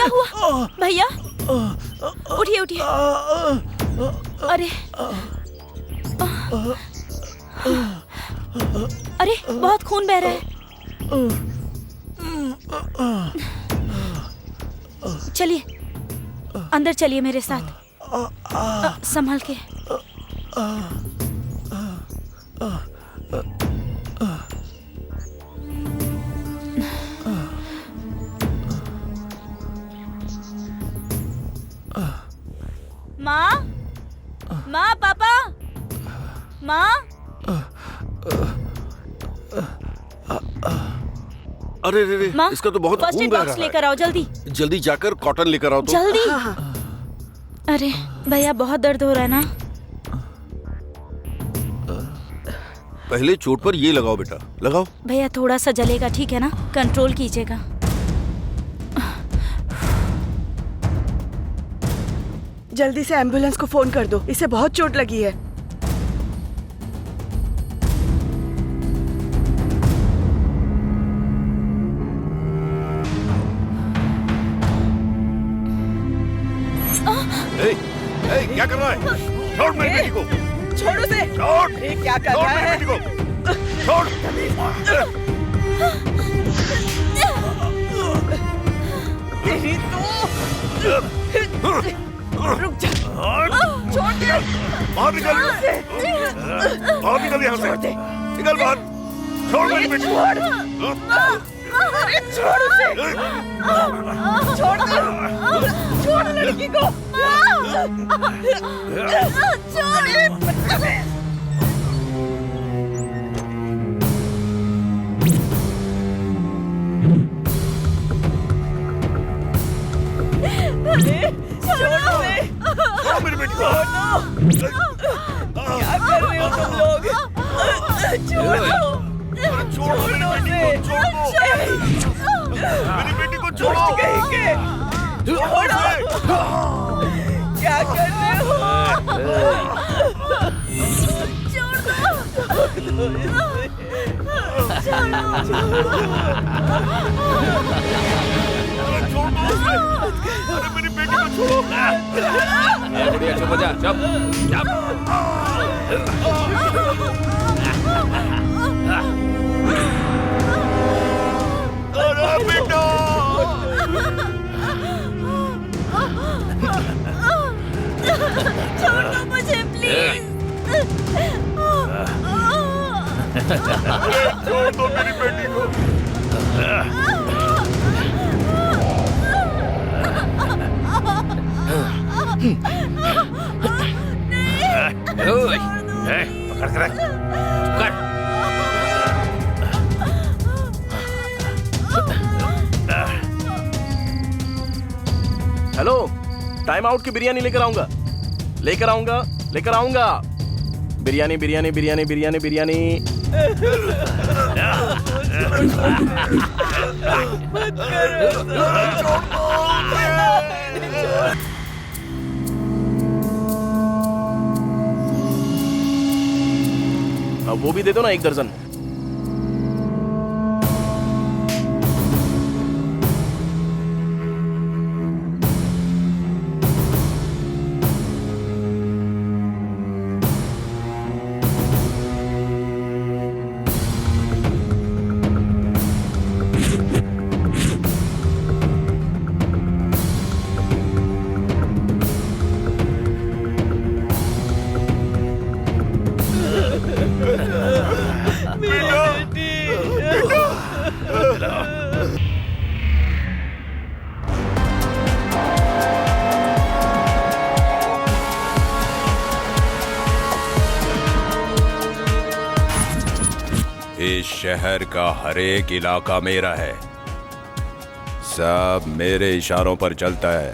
क्या हुआ भैया? उठिए उठिए। अरे अरे बहुत खून बह रहा है। चलिए अंदर चलिए मेरे साथ। संभल के। माँ, माँ, पापा, माँ। अरे रे रे, इसका तो बहुत खून बह रहा है। लेकर आओ जल्दी। जल्दी जाकर कॉटन लेकर आओ तो। जल्दी। अरे भैया बहुत दर्द हो रहा है ना। पहले चोट पर ये लगाओ बेटा, लगाओ। भैया थोड़ा सा जलेगा, ठीक है ना? कंट्रोल कीजिएगा। जल्दी से एम्बुलेंस को फोन कर दो, इसे बहुत चोट लगी है। क्या कर रहा है? छोड़ मेरी बेटी को। छोड़ उसे। छोड़। ये क्या कर रहा है? बेटी को छोड़। तेरी तो रुक जा। छोड़ दे। बाहर निकल। बाहर निकल यहाँ से। निकल बाहर। छोड़ मेरी बेटी को। अरे छोड़ उसे। छोड़ दो। छोड़ लड़की को। छोड़। छोड़ो मेरी बेटी को। क्या कर रहे हो तुम लोग? छोड़ो। छोड़ो मेरी बेटी को। छोड़ो। छोड़ो। क्या कर रहे हो? अरे मेरी बेटी को छोड़ो। बुढ़िया चुप हो जा, चुप चुप। अरे बेटा। छोड़ दो मुझे प्लीज। छोड़ दो मेरी बेटी को। पकड़ कर रख। पकड़। हेलो, टाइम आउट की बिरयानी लेकर आऊंगा। बिरयानी बिरयानी बिरयानी बिरयानी बिरयानी। अब वो भी दे दो ना, 1 दर्जन। इस शहर का हर एक इलाका मेरा है, सब मेरे इशारों पर चलता है।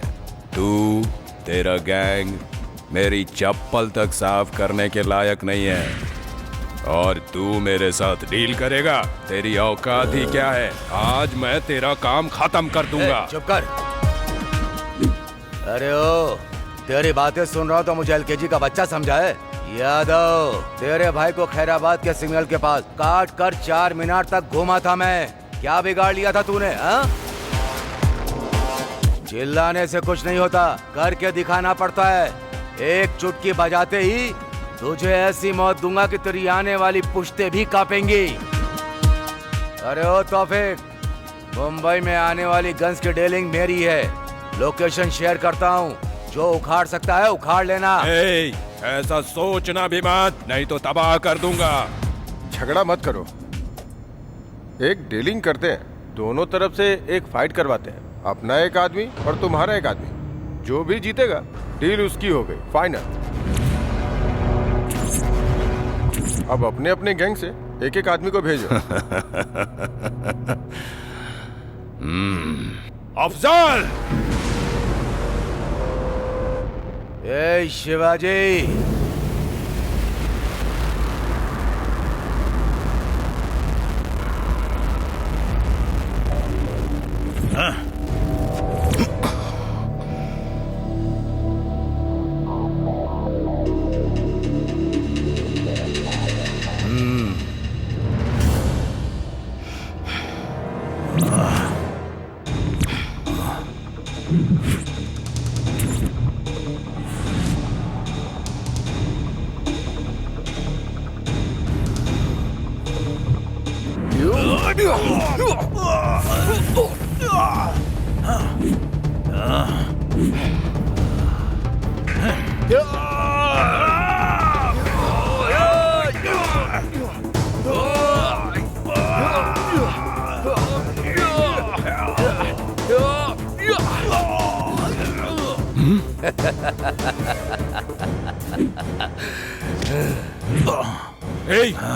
तू, तेरा गैंग मेरी चप्पल तक साफ करने के लायक नहीं है, और तू मेरे साथ डील करेगा? तेरी औकात ही क्या है? आज मैं तेरा काम खत्म कर दूंगा। चुप कर। अरे ओ, तेरी बातें सुन रहा हूँ तो मुझे एलकेजी का बच्चा समझा है? यादव, तेरे भाई को खैराबाद के सिग्नल के पास काट कर 4 मीनार तक घुमा था मैं। क्या बिगाड़ लिया था तूने? हाँ? चिल्लाने से कुछ नहीं होता, करके दिखाना पड़ता है। एक चुटकी बजाते ही तुझे ऐसी मौत दूंगा कि तेरी आने वाली पुश्तें भी कांपेंगी। अरे ओ तौफीक, मुंबई में आने वाली गन्स की डीलिंग मेरी है। लोकेशन शेयर करता हूँ, जो उखाड़ सकता है उखाड़ लेना। ऐसा सोचना भी मत, नहीं तो तबाह कर दूंगा। झगड़ा मत करो, एक डीलिंग करते हैं, दोनों तरफ से एक फाइट करवाते हैं, अपना एक आदमी और तुम्हारा एक आदमी, जो भी जीतेगा डील उसकी हो गई, फाइनल। अब अपने अपने गैंग से एक एक आदमी को भेजो। अफजल! ए शिवाजी,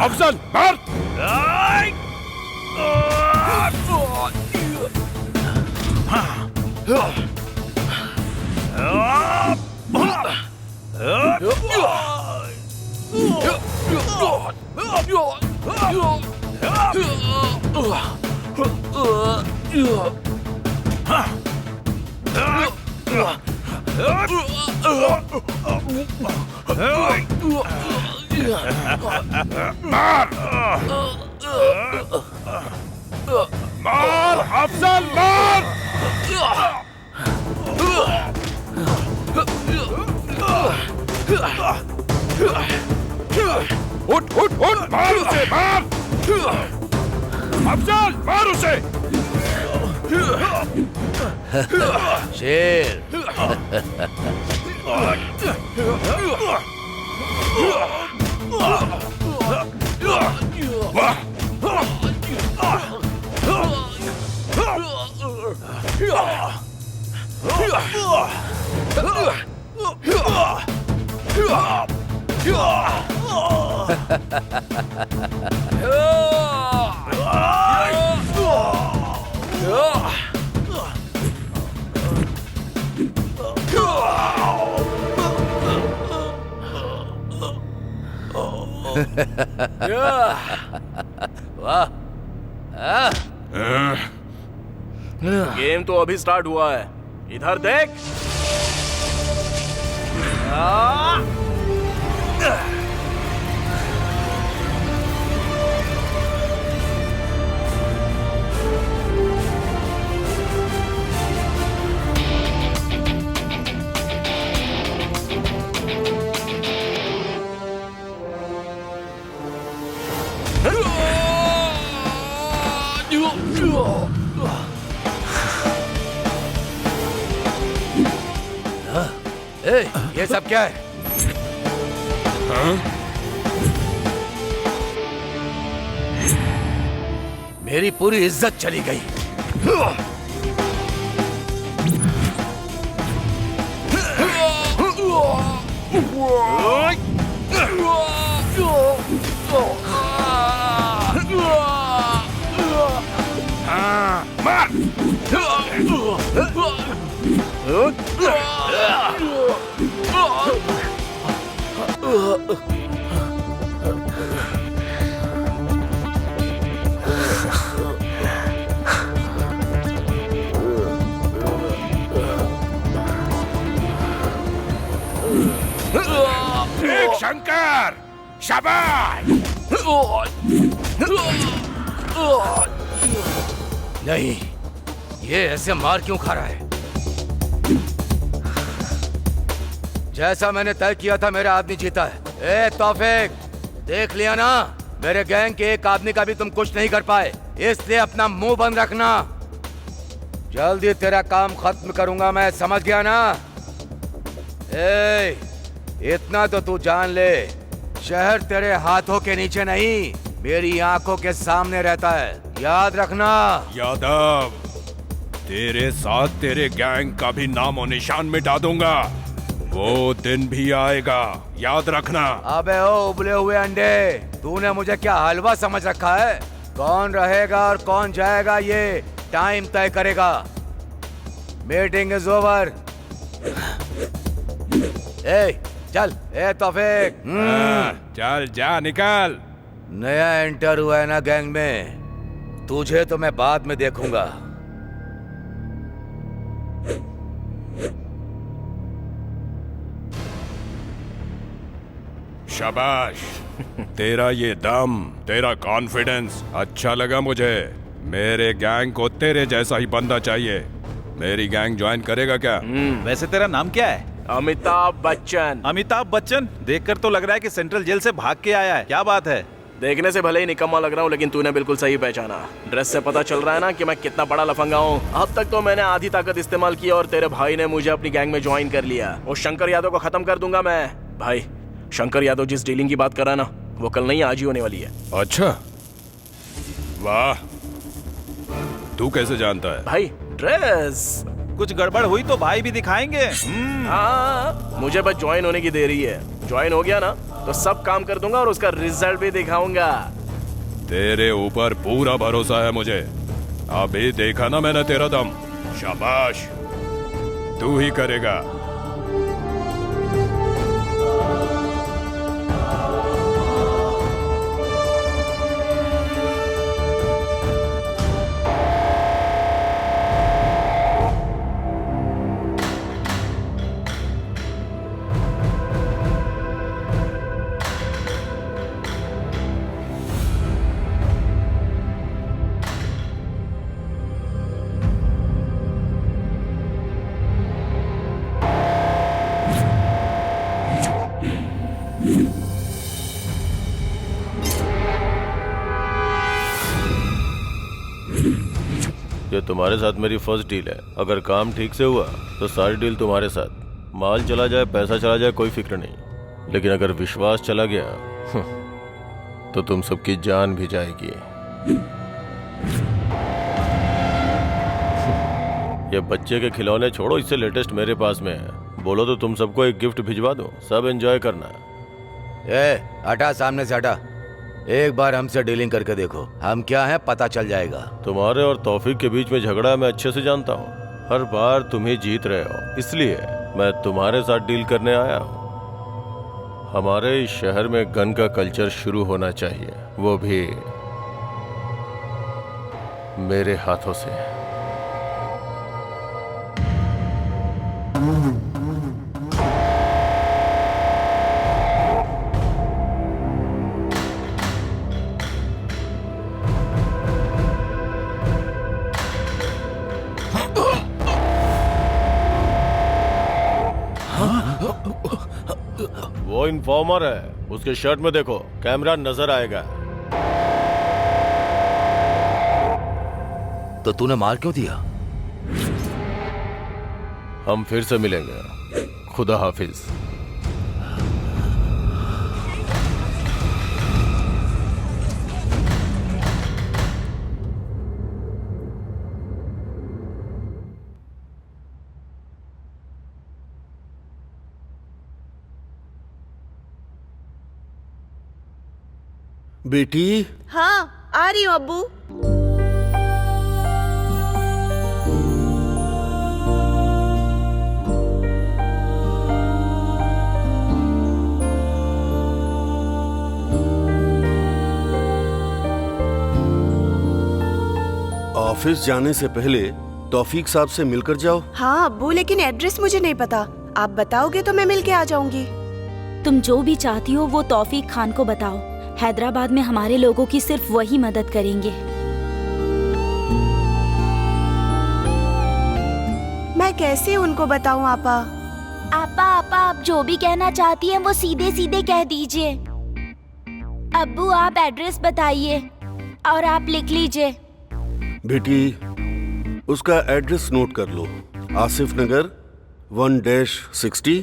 अफजल मार! मार अफजल, मार! उठ उठ उठ, मार उसे, मार! अफजल मार उसे! शेर। वाह, गेम तो अभी स्टार्ट हुआ है, इधर देख। ए, ये सब क्या है? मेरी पूरी इज्जत चली गई। मार! एक शंकर, शाबाश! नहीं, ये ऐसे मार क्यों खा रहा है? जैसा मैंने तय किया था मेरा आदमी जीता है। ए तौफीक, देख लिया ना, मेरे गैंग के एक आदमी का भी तुम कुछ नहीं कर पाए, इसलिए अपना मुंह बंद रखना। जल्दी तेरा काम खत्म करूंगा मैं, समझ गया ना? ए, इतना तो तू जान ले, शहर तेरे हाथों के नीचे नहीं, मेरी आंखों के सामने रहता है, याद रखना। यादव, तेरे साथ तेरे गैंग का भी नामो निशान मिटा दूंगा, वो दिन भी आएगा, याद रखना। अबे ओ उबले हुए अंडे, तूने मुझे क्या हलवा समझ रखा है? कौन रहेगा और कौन जाएगा ये टाइम तय करेगा। Meeting is over. ए चल, ए तौफीक, चल जा, निकल। नया एंटर हुआ है ना गैंग में, तुझे तो मैं बाद में देखूंगा। शाबाश, तेरा ये दम, तेरा कॉन्फिडेंस अच्छा लगा मुझे। मेरे गैंग को तेरे जैसा ही बंदा चाहिए। मेरी गैंग ज्वाइन करेगा क्या? वैसे तेरा नाम क्या है? अमिताभ बच्चन। अमिताभ बच्चन? देखकर तो लग रहा है कि सेंट्रल जेल से भाग के आया है। क्या बात है? देखने से भले ही निकम्मा लग रहा हूँ, लेकिन तूने बिल्कुल सही पहचाना। ड्रेस से पता चल रहा है ना कि मैं कितना बड़ा लफंगा हूँ। अब तक तो मैंने आधी ताकत इस्तेमाल की और तेरे भाई ने मुझे अपनी गैंग में ज्वाइन कर लिया। उस शंकर यादव को खत्म कर दूंगा मैं। भाई, शंकर यादव जिस डीलिंग की बात कर रहा है ना, वो कल नहीं आज ही होने वाली है। अच्छा, वाह, तू कैसे जानता है? भाई, ड्रेस। कुछ गड़बड़ हुई तो भाई भी दिखाएंगे। हाँ, मुझे बस ज्वाइन होने की देरी है। ज्वाइन हो गया ना तो सब काम कर दूंगा और उसका रिजल्ट भी दिखाऊंगा। तेरे ऊपर पूरा भरोसा है मुझे। अभी देखा ना मैंने तेरा दम। शाबाश, तू ही करेगा। ये तुम्हारे साथ मेरी फर्स्ट डील है। अगर काम ठीक से हुआ तो सारी डील तुम्हारे साथ। माल चला जाए, पैसा चला जाए, कोई फिक्र नहीं, लेकिन अगर विश्वास चला गया तो तुम सबकी जान भी जाएगी। ये बच्चे के खिलौने छोड़ो, इससे लेटेस्ट मेरे पास में है। बोलो तो तुम सबको एक गिफ्ट भिजवा दूं, सब एंजॉय करना। ए हटा, सामने से हटा। एक बार हमसे डीलिंग करके देखो, हम क्या हैं पता चल जाएगा। तुम्हारे और तौफीक के बीच में झगड़ा मैं अच्छे से जानता हूँ। हर बार तुम ही जीत रहे हो, इसलिए मैं तुम्हारे साथ डील करने आया हूँ। हमारे इस शहर में गन का कल्चर शुरू होना चाहिए, वो भी मेरे हाथों से। वो इन्फॉर्मर है, उसके शर्ट में देखो, कैमरा नजर आएगा। तो तूने मार क्यों दिया? हम फिर से मिलेंगे, खुदा हाफिज। बेटी, हाँ, आ रही हूँ अब्बू। ऑफिस जाने से पहले तौफीक साहब से मिलकर जाओ। हाँ अब्बू, लेकिन एड्रेस मुझे नहीं पता। आप बताओगे तो मैं मिलके आ जाऊंगी। तुम जो भी चाहती हो वो तौफीक खान को बताओ। हैदराबाद में हमारे लोगों की सिर्फ वही मदद करेंगे। मैं कैसे उनको बताऊं आपा? आपा आपा आप जो भी कहना चाहती हैं वो सीधे सीधे कह दीजिए। अब्बू आप एड्रेस बताइए और आप लिख लीजिए। बेटी, उसका एड्रेस नोट कर लो। आसिफ नगर 1-60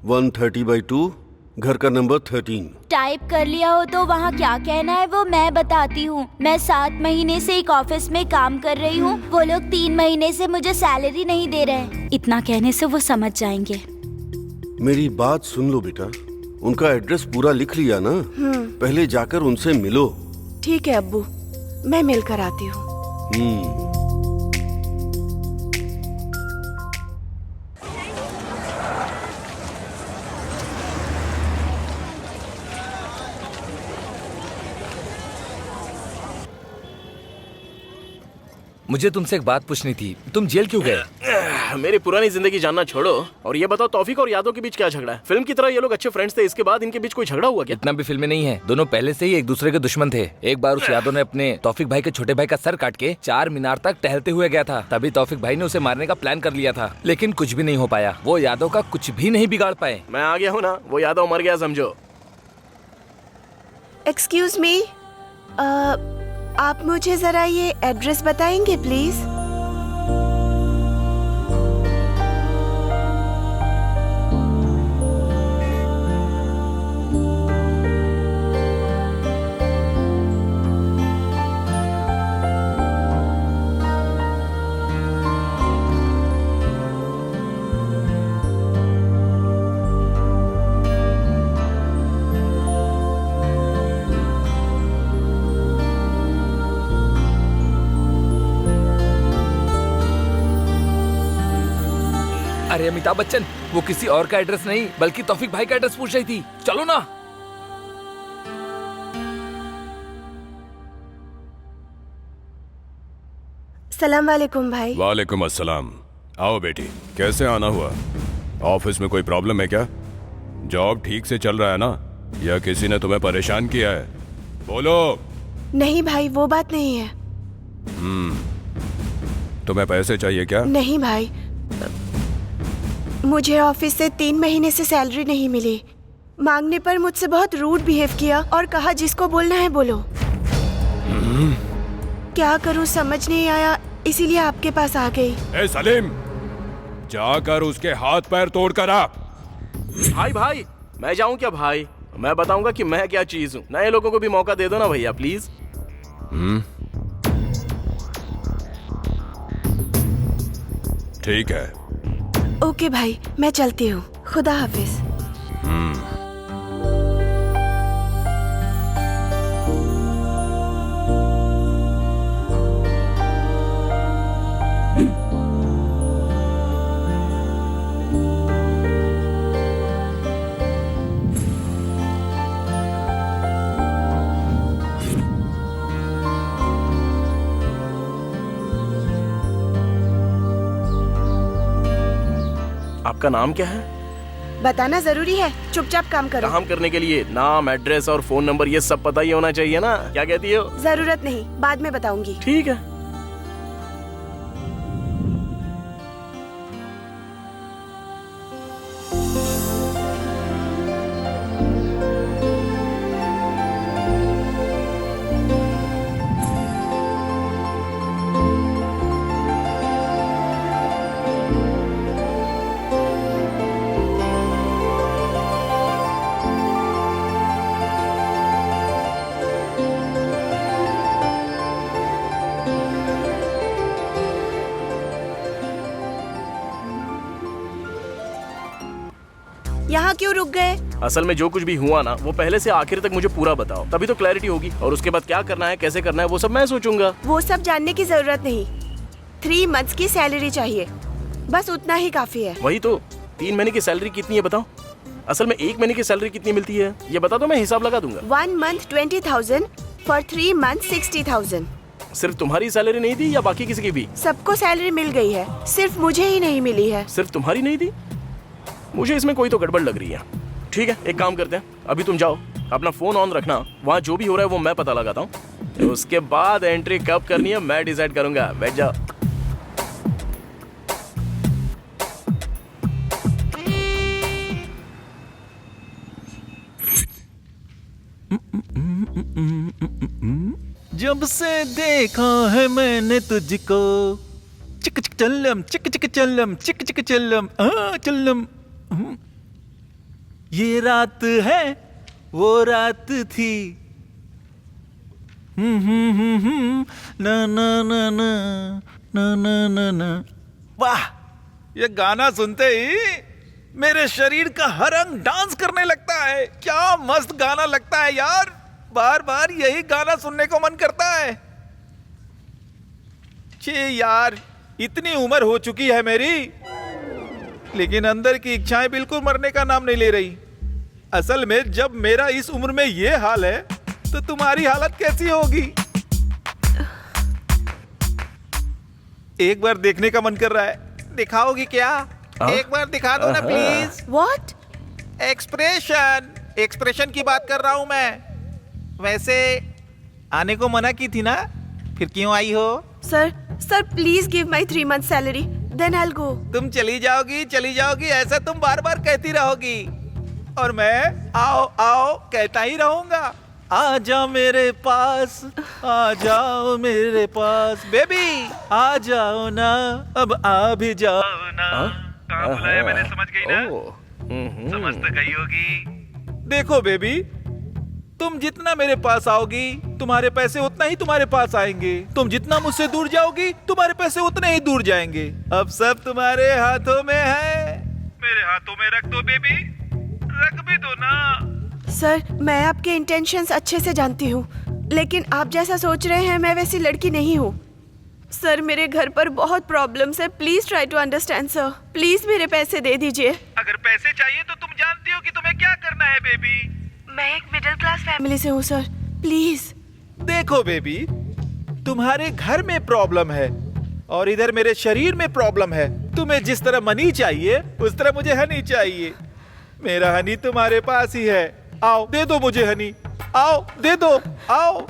130/2, घर का नंबर 13। टाइप कर लिया हो तो वहाँ क्या कहना है वो मैं बताती हूँ। मैं 7 महीने से एक ऑफिस में काम कर रही हूँ। वो लोग 3 महीने से मुझे सैलरी नहीं दे रहे। इतना कहने से वो समझ जाएंगे। मेरी बात सुन लो बेटा, उनका एड्रेस पूरा लिख लिया ना? पहले जाकर उनसे मिलो। ठीक है अब्बू, मैं मिलकर आती हूँ। मुझे तुमसे एक बात पूछनी थी, तुम जेल क्यों गए? मेरी पुरानी जिंदगी जानना छोड़ो और ये बताओ तौफीक और यादव के बीच क्या झगड़ा है? फिल्म की तरह ये लोग अच्छे फ्रेंड्स थे, इसके बाद इनके बीच कोई झगड़ा हुआ क्या? इतना भी फिल्में नहीं है, दोनों पहले से ही एक दूसरे के दुश्मन थे। एक बार उस यादव ने अपने तौफीक भाई के छोटे भाई का सर काट के 4 मीनार तक टहलते हुए गया था। तभी तौफीक भाई ने उसे मारने का प्लान कर लिया था, लेकिन कुछ भी नहीं हो पाया। वो यादव का कुछ भी नहीं बिगाड़ पाए। मैं आ गया हूँ ना, वो यादव मर गया समझो। एक्सक्यूज मी, आप मुझे जरा ये एड्रेस बताएंगे प्लीज? अरे अमिताभ बच्चन, वो किसी और का एड्रेस नहीं बल्कि तौफीक भाई का एड्रेस पूछ रही थी। चलो ना। सलाम वालेकुम भाई। वालेकुम अस्सलाम। आओ बेटी, कैसे आना हुआ? ऑफिस में कोई प्रॉब्लम है क्या? जॉब ठीक से चल रहा है ना, या किसी ने तुम्हें परेशान किया है? बोलो। नहीं भाई, वो बात नहीं है। तुम्हें पैसे चाहिए क्या? नहीं भाई, मुझे ऑफिस से 3 महीने से सैलरी नहीं मिली। मांगने पर मुझसे बहुत रूड बिहेव किया और कहा जिसको बोलना है बोलो। क्या करूं समझ नहीं आया, इसीलिए आपके पास आ गई। ए सलीम, जाकर उसके हाथ पैर तोड़ कर आ। भाई मैं जाऊं क्या भाई? मैं बताऊंगा कि मैं क्या चीज हूँ। नए लोगों को भी मौका दे दो ना भैया प्लीज। ठीक है। ओके भाई, मैं चलती हूँ। खुदा हाफिज। आपका नाम क्या है? बताना जरूरी है, चुपचाप काम करो। काम करने के लिए नाम, एड्रेस और फोन नंबर ये सब पता ही होना चाहिए ना। क्या कहती हो? जरूरत नहीं, बाद में बताऊंगी। ठीक है। यहाँ क्यों रुक गए? असल में जो कुछ भी हुआ ना, वो पहले से आखिर तक मुझे पूरा बताओ, तभी तो क्लैरिटी होगी। और उसके बाद क्या करना है, कैसे करना है, वो सब मैं सोचूंगा। वो सब जानने की जरूरत नहीं। 3 मंथ्स की सैलरी चाहिए, बस उतना ही काफी है। वही तो, 3 महीने की सैलरी कितनी है बताओ? असल में 1 महीने की सैलरी कितनी मिलती है ये बता दो, मैं हिसाब लगा दूंगा। 1 month 20,000, for 3 months 60,000। सिर्फ तुम्हारी सैलरी नहीं दी या बाकी किसी की भी? सबको सैलरी मिल गई है, सिर्फ मुझे ही नहीं मिली है। सिर्फ तुम्हारी नहीं दी? मुझे इसमें कोई तो गड़बड़ लग रही है। ठीक है, एक काम करते हैं, अभी तुम जाओ, अपना फोन ऑन रखना, वहाँ जो भी हो रहा है वो मैं पता लगाता हूँ। उसके बाद एंट्री कब करनी है मैं डिसाइड करूंगा। बैठ जाओ। जब से देखा है मैंने तुझको, चिक चिक चल्लम, चिक चिक चल्लम, चिक चिक चल्लम, चल्लम। ये रात है वो रात थी, ना ना ना ना ना ना ना ना। वाह, ये गाना सुनते ही मेरे शरीर का हर अंग डांस करने लगता है। क्या मस्त गाना लगता है यार, बार बार यही गाना सुनने को मन करता है। छे यार, इतनी उम्र हो चुकी है मेरी, लेकिन अंदर की इच्छाएं बिल्कुल मरने का नाम नहीं ले रही। असल में जब मेरा इस उम्र में ये हाल है तो तुम्हारी हालत कैसी होगी? एक बार देखने का मन कर रहा है, दिखाओगी क्या? एक बार दिखा दो ना प्लीज। What? एक्सप्रेशन की बात कर रहा हूं मैं। वैसे आने को मना की थी ना, फिर क्यों आई हो? Sir please give my 3 month salary, then I will go. तुम चली जाओगी, ऐसा तुम बार बार कहती रहोगी और मैं आओ आओ कहता ही रहूंगा। आ जाओ मेरे पास, आ जाओ मेरे पास, बेबी आ जाओ ना, अब आ भी जाओ ना। कहाँ बुलाया मैंने, समझ गई ना? समझ तो गई होगी। देखो बेबी, तुम जितना मेरे पास आओगी तुम्हारे पैसे उतना ही तुम्हारे पास आएंगे, तुम जितना मुझसे दूर जाओगी तुम्हारे पैसे उतने ही दूर जाएंगे। अब सब तुम्हारे हाथों में है। मेरे हाथों में रख दो बेबी, रख भी दो ना। सर मैं आपके इंटेंशंस अच्छे से जानती हूँ, लेकिन आप जैसा सोच रहे हैं मैं वैसी लड़की नहीं हूँ। सर मेरे घर पर बहुत प्रॉब्लम्स है, please try to understand sir. Please मेरे पैसे दे दीजिए। अगर पैसे चाहिए तो तुम जानती हो कि तुम्हें क्या करना है बेबी। मैं एक मिडिल क्लास फैमिली से हूँ सर, प्लीज। देखो बेबी, तुम्हारे घर में प्रॉब्लम है और इधर मेरे शरीर में प्रॉब्लम है। तुम्हें जिस तरह मनी चाहिए उस तरह मुझे हनी चाहिए। मेरा हनी तुम्हारे पास ही है, आओ दे दो मुझे हनी, आओ दे दो, आओ।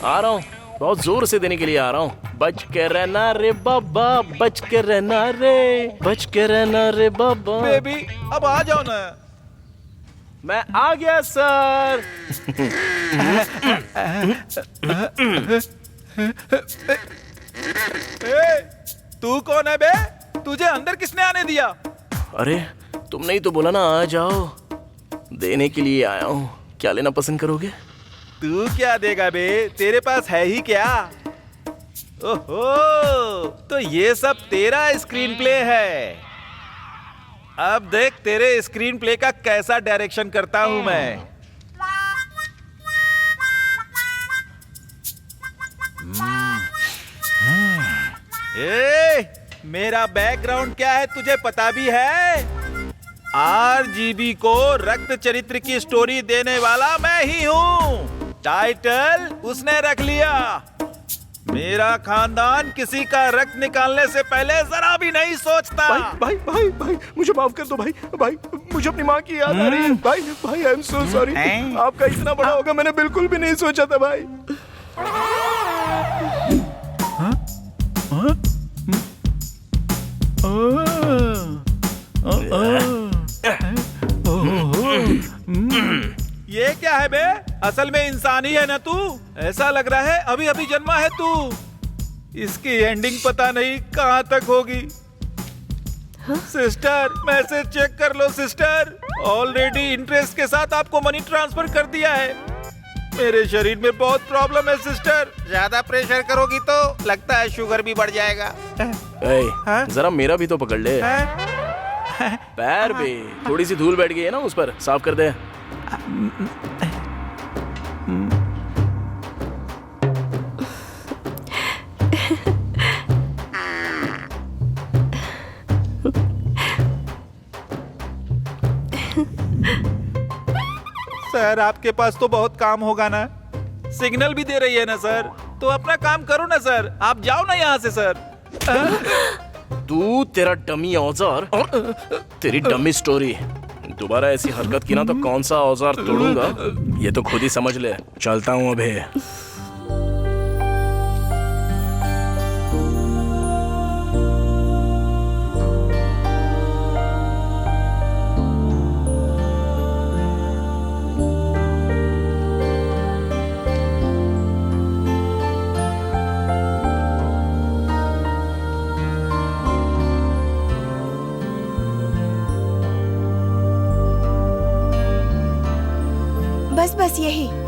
आ रहा हूँ, बहुत जोर से देने के लिए आ रहा हूँ। बच के रहना रे बाबा, बच के रहना रे, बच के रहना रे बाबा। बेबी अब आ जाओ ना। मैं आ गया सर। तू कौन है बे? तुझे अंदर किसने आने दिया? अरे तुमने ही तो बोला ना आ जाओ, देने के लिए आया हूँ। क्या लेना पसंद करोगे? तू क्या देगा बे, तेरे पास है ही क्या? ओहो, तो ये सब तेरा स्क्रीन प्ले है। अब देख तेरे स्क्रीन प्ले का कैसा डायरेक्शन करता हूं मैं। मेरा बैकग्राउंड क्या है तुझे पता भी है? RGB को रक्त चरित्र की स्टोरी देने वाला मैं ही हूँ। टाइटल उसने रख लिया। मेरा खानदान किसी का रक्त निकालने से पहले जरा भी नहीं सोचता। भाई भाई भाई मुझे माफ कर दो भाई, मुझे अपनी माँ की याद आ रही है। भाई आई एम सो सॉरी। आपका इतना बड़ा होगा मैंने बिल्कुल भी नहीं सोचा था भाई। ये क्या है बे? असल में इंसान ही है ना तू? ऐसा लग रहा है अभी अभी जन्मा है तू। इसकी एंडिंग पता नहीं कहाँ तक होगी। सिस्टर मैसेज चेक कर लो सिस्टर, ऑलरेडी इंटरेस्ट के साथ आपको मनी ट्रांसफर कर दिया है। मेरे शरीर में बहुत प्रॉब्लम है सिस्टर, ज्यादा प्रेशर करोगी तो लगता है शुगर भी बढ़ जाएगा। जरा मेरा भी तो पकड़ ले। पैर पे थोड़ी सी धूल बैठ गई है ना, उस पर साफ कर दे। सर आपके पास तो बहुत काम होगा ना, सिग्नल भी दे रही है ना सर, तो अपना काम करो ना सर, आप जाओ ना यहाँ से सर। तू, तेरा डमी औजार और तेरी डमी स्टोरी, दोबारा ऐसी हरकत की ना तो कौन सा औजार तोड़ूंगा ये तो खुद ही समझ ले। चलता हूँ अभी।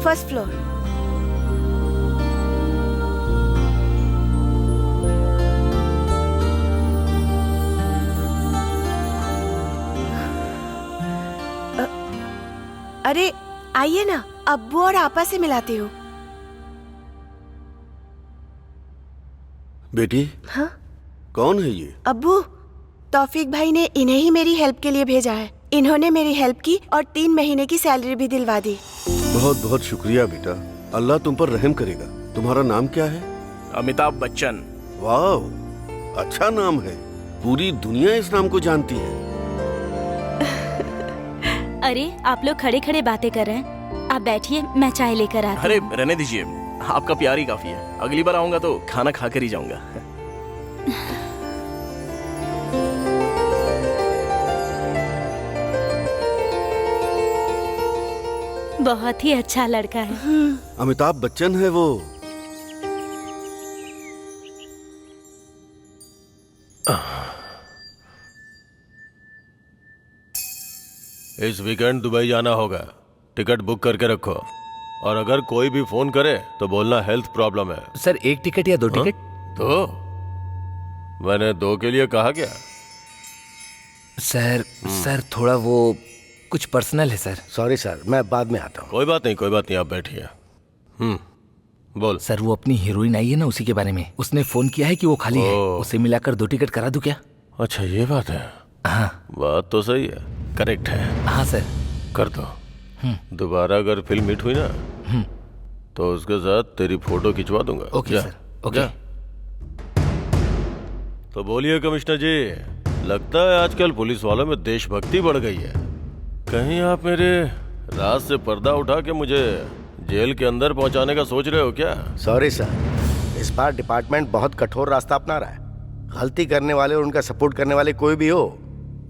First floor. अरे आइए ना, अब्बू और आपा से मिलाती हूँ। बेटी, हाँ कौन है ये? अब्बू, तौफीक भाई ने इन्हें ही मेरी हेल्प के लिए भेजा है। इन्होंने मेरी हेल्प की और 3 महीने की सैलरी भी दिलवा दी। बहुत बहुत शुक्रिया बेटा, अल्लाह तुम पर रहम करेगा। तुम्हारा नाम क्या है? अमिताभ बच्चन। वाह, अच्छा नाम है। पूरी दुनिया इस नाम को जानती है। अरे आप लोग खड़े खड़े बातें कर रहे हैं, आप बैठिए, मैं चाय लेकर आती अरे हूँ। रहने दीजिए, आपका प्यार ही काफी है। अगली बार आऊंगा तो खाना खा कर ही जाऊंगा। बहुत ही अच्छा लड़का है। अमिताभ बच्चन है वो। इस वीकेंड दुबई जाना होगा, टिकट बुक करके रखो। और अगर कोई भी फोन करे तो बोलना हेल्थ प्रॉब्लम है। सर 1 टिकट या 2 हाँ? टिकट? 2? मैंने 2 के लिए कहा क्या? सर थोड़ा वो कुछ पर्सनल है सर। सॉरी सर, मैं बाद में आता हूँ। कोई बात नहीं, आप बैठिए। बोल। सर वो अपनी हीरोइन आई है ना, उसी के बारे में। उसने फोन किया है कि वो खाली है, ओह। उसे मिलाकर 2 टिकट करा दूं क्या? अच्छा ये बात है। हाँ बात तो सही है, करेक्ट है, हाँ सर। कर दो। दोबारा अगर फिल्म हिट हुई ना तो उसके साथ तेरी फोटो खिंचवा दूंगा। ओके जा, सर, ओके। जा। तो बोलिए कमिश्नर जी, लगता है आजकल पुलिस वालों में देशभक्ति बढ़ गई है। कहीं आप मेरे राज से पर्दा उठा के मुझे जेल के अंदर पहुंचाने का सोच रहे हो क्या? सॉरी सर, इस बार डिपार्टमेंट बहुत कठोर रास्ता अपना रहा है। गलती करने वाले और उनका सपोर्ट करने वाले कोई भी हो,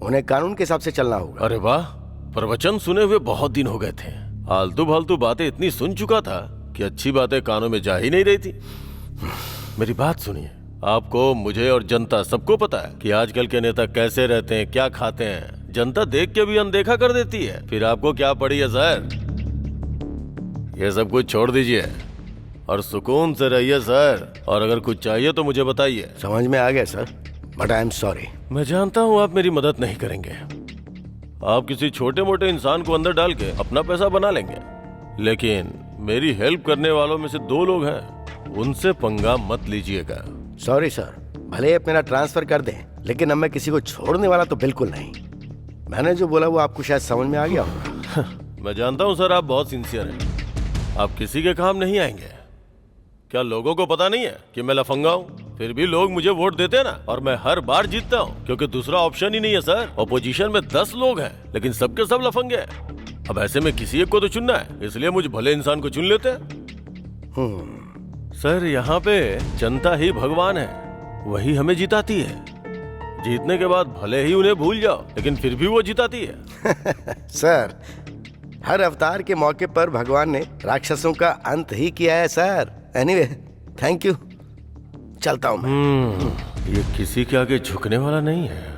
उन्हें कानून के हिसाब से चलना होगा। अरे वाह, प्रवचन सुने हुए बहुत दिन हो गए थे। आलतू फालतू बातें इतनी सुन चुका था कि अच्छी बातें कानों में जा ही नहीं रही थी। मेरी बात सुनिए, आपको, मुझे और जनता सबको पता है कि आजकल के नेता कैसे रहते हैं, क्या खाते हैं। जनता देख के भी अनदेखा कर देती है। फिर आपको क्या पड़ी है सर? ये सब कुछ छोड़ दीजिए और सुकून से रहिए सर। और अगर कुछ चाहिए तो मुझे बताइए। समझ में आ गया sir, but I am sorry. मैं जानता हूँ आप मेरी मदद नहीं करेंगे। आप किसी छोटे मोटे इंसान को अंदर डाल के अपना पैसा बना लेंगे, लेकिन मेरी हेल्प करने वालों में से 2 लोग हैं, उनसे पंगा मत लीजिएगा। सॉरी सर, भले आप मेरा ट्रांसफर कर दें, लेकिन अब मैं किसी को छोड़ने वाला तो बिल्कुल नहीं। मैंने जो बोला वो आपको शायद समझ में आ गया होगा। मैं जानता हूँ सर, आप बहुत सिंसियर हैं। आप किसी के काम नहीं आएंगे। क्या लोगों को पता नहीं है कि मैं लफंगा हूँ? फिर भी लोग मुझे वोट देते हैं ना, और मैं हर बार जीतता हूँ, क्योंकि दूसरा ऑप्शन ही नहीं है सर। ऑपोजिशन में 10 लोग हैं, लेकिन सबके सब लफंगे हैं। अब ऐसे में किसी एक को तो चुनना है, इसलिए मुझ भले इंसान को चुन लेते हैं। सर यहाँ पे जनता ही भगवान है, वही हमें जिताती है। जीतने के बाद भले ही उन्हें भूल जाओ, लेकिन फिर भी वो जिताती है। सर, हर अवतार के मौके पर भगवान ने राक्षसों का अंत ही किया है सर। एनीवे, थैंक यू, चलता हूँ मैं। ये किसी के आगे झुकने वाला नहीं है।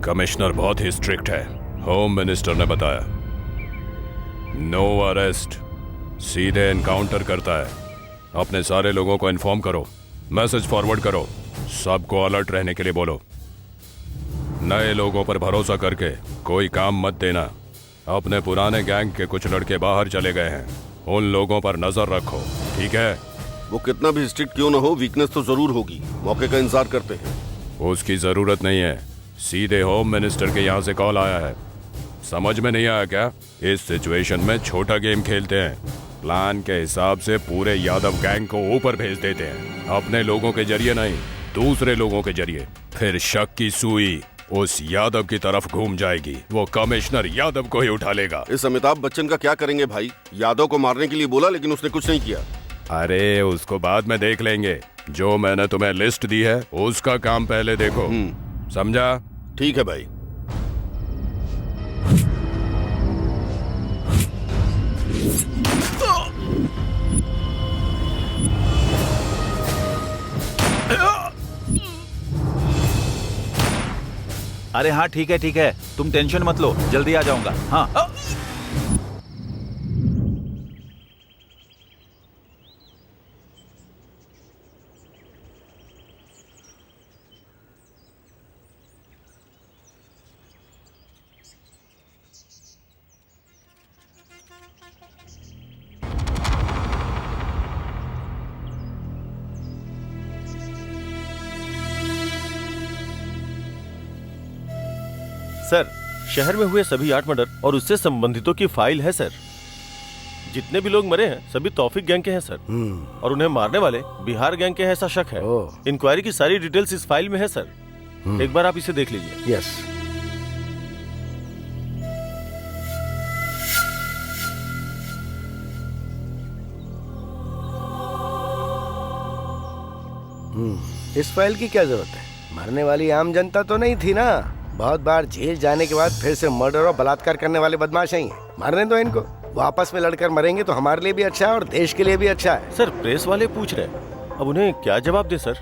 कमिश्नर बहुत ही स्ट्रिक्ट है, होम मिनिस्टर ने बताया। नो अरेस्ट, सीधे एनकाउंटर करता है। अपने सारे लोगों को इन्फॉर्म करो, मैसेज फॉरवर्ड करो, सबको अलर्ट रहने के लिए बोलो। नए लोगों पर भरोसा करके कोई काम मत देना। अपने पुराने गैंग के कुछ लड़के बाहर चले गए हैं, उन लोगों पर नजर रखो, ठीक है? वो कितना भी स्ट्रिक्ट क्यों ना हो, वीकनेस तो जरूर होगी। मौके का इंतजार करते हैं। उसकी जरूरत नहीं है, सीधे होम मिनिस्टर के यहाँ से कॉल आया है। समझ में नहीं आया क्या? इस सिचुएशन में छोटा गेम खेलते हैं। प्लान के हिसाब से पूरे यादव गैंग को ऊपर भेज देते हैं, अपने लोगों के जरिए नहीं, दूसरे लोगों के जरिए। फिर शक की सुई उस यादव की तरफ घूम जाएगी, वो कमिश्नर यादव को ही उठा लेगा। इस अमिताभ बच्चन का क्या करेंगे भाई? यादव को मारने के लिए बोला, लेकिन उसने कुछ नहीं किया। अरे उसको बाद में देख लेंगे, जो मैंने तुम्हें लिस्ट दी है उसका काम पहले देखो, समझा? ठीक है भाई। अरे हाँ ठीक है, तुम टेंशन मत लो, जल्दी आ जाऊंगा। हाँ सर, शहर में हुए सभी 8 मर्डर और उससे संबंधितों की फाइल है सर। जितने भी लोग मरे हैं सभी तौफीक गैंग के हैं सर, और उन्हें मारने वाले बिहार गैंग के हैं ऐसा शक है। इंक्वायरी की सारी डिटेल्स इस फाइल में है सर, एक बार आप इसे देख लीजिए। यस। इस फाइल की क्या जरूरत है? मरने वाली आम जनता तो नहीं थी ना। बहुत बार जेल जाने के बाद फिर से मर्डर और बलात्कार करने वाले बदमाश ही हैं। मरने दो इनको, वो आपस में लड़कर मरेंगे तो हमारे लिए भी अच्छा है और देश के लिए भी अच्छा है। सर, प्रेस वाले पूछ रहे हैं, अब उन्हें क्या जवाब दे सर?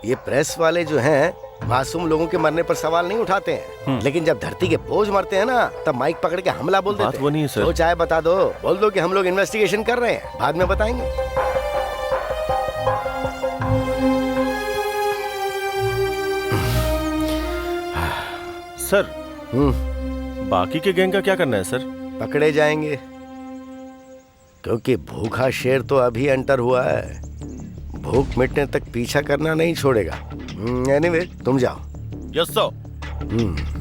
ये प्रेस वाले जो हैं मासूम लोगों के मरने पर सवाल नहीं उठाते हैं, लेकिन जब धरती के बोझ मरते हैं ना तब माइक पकड़ के हमला बोल देते हैं। बात वो नहीं है सर। तो चाहे बता दो, बोल दो कि हम लोग इन्वेस्टिगेशन कर रहे हैं, बाद में बताएंगे। सर, बाकी के गैंग का क्या करना है सर? पकड़े जाएंगे, क्योंकि भूखा शेर तो अभी एंटर हुआ है। भूख मिटने तक पीछा करना नहीं छोड़ेगा। एनीवे, तुम जाओ। Yes sir.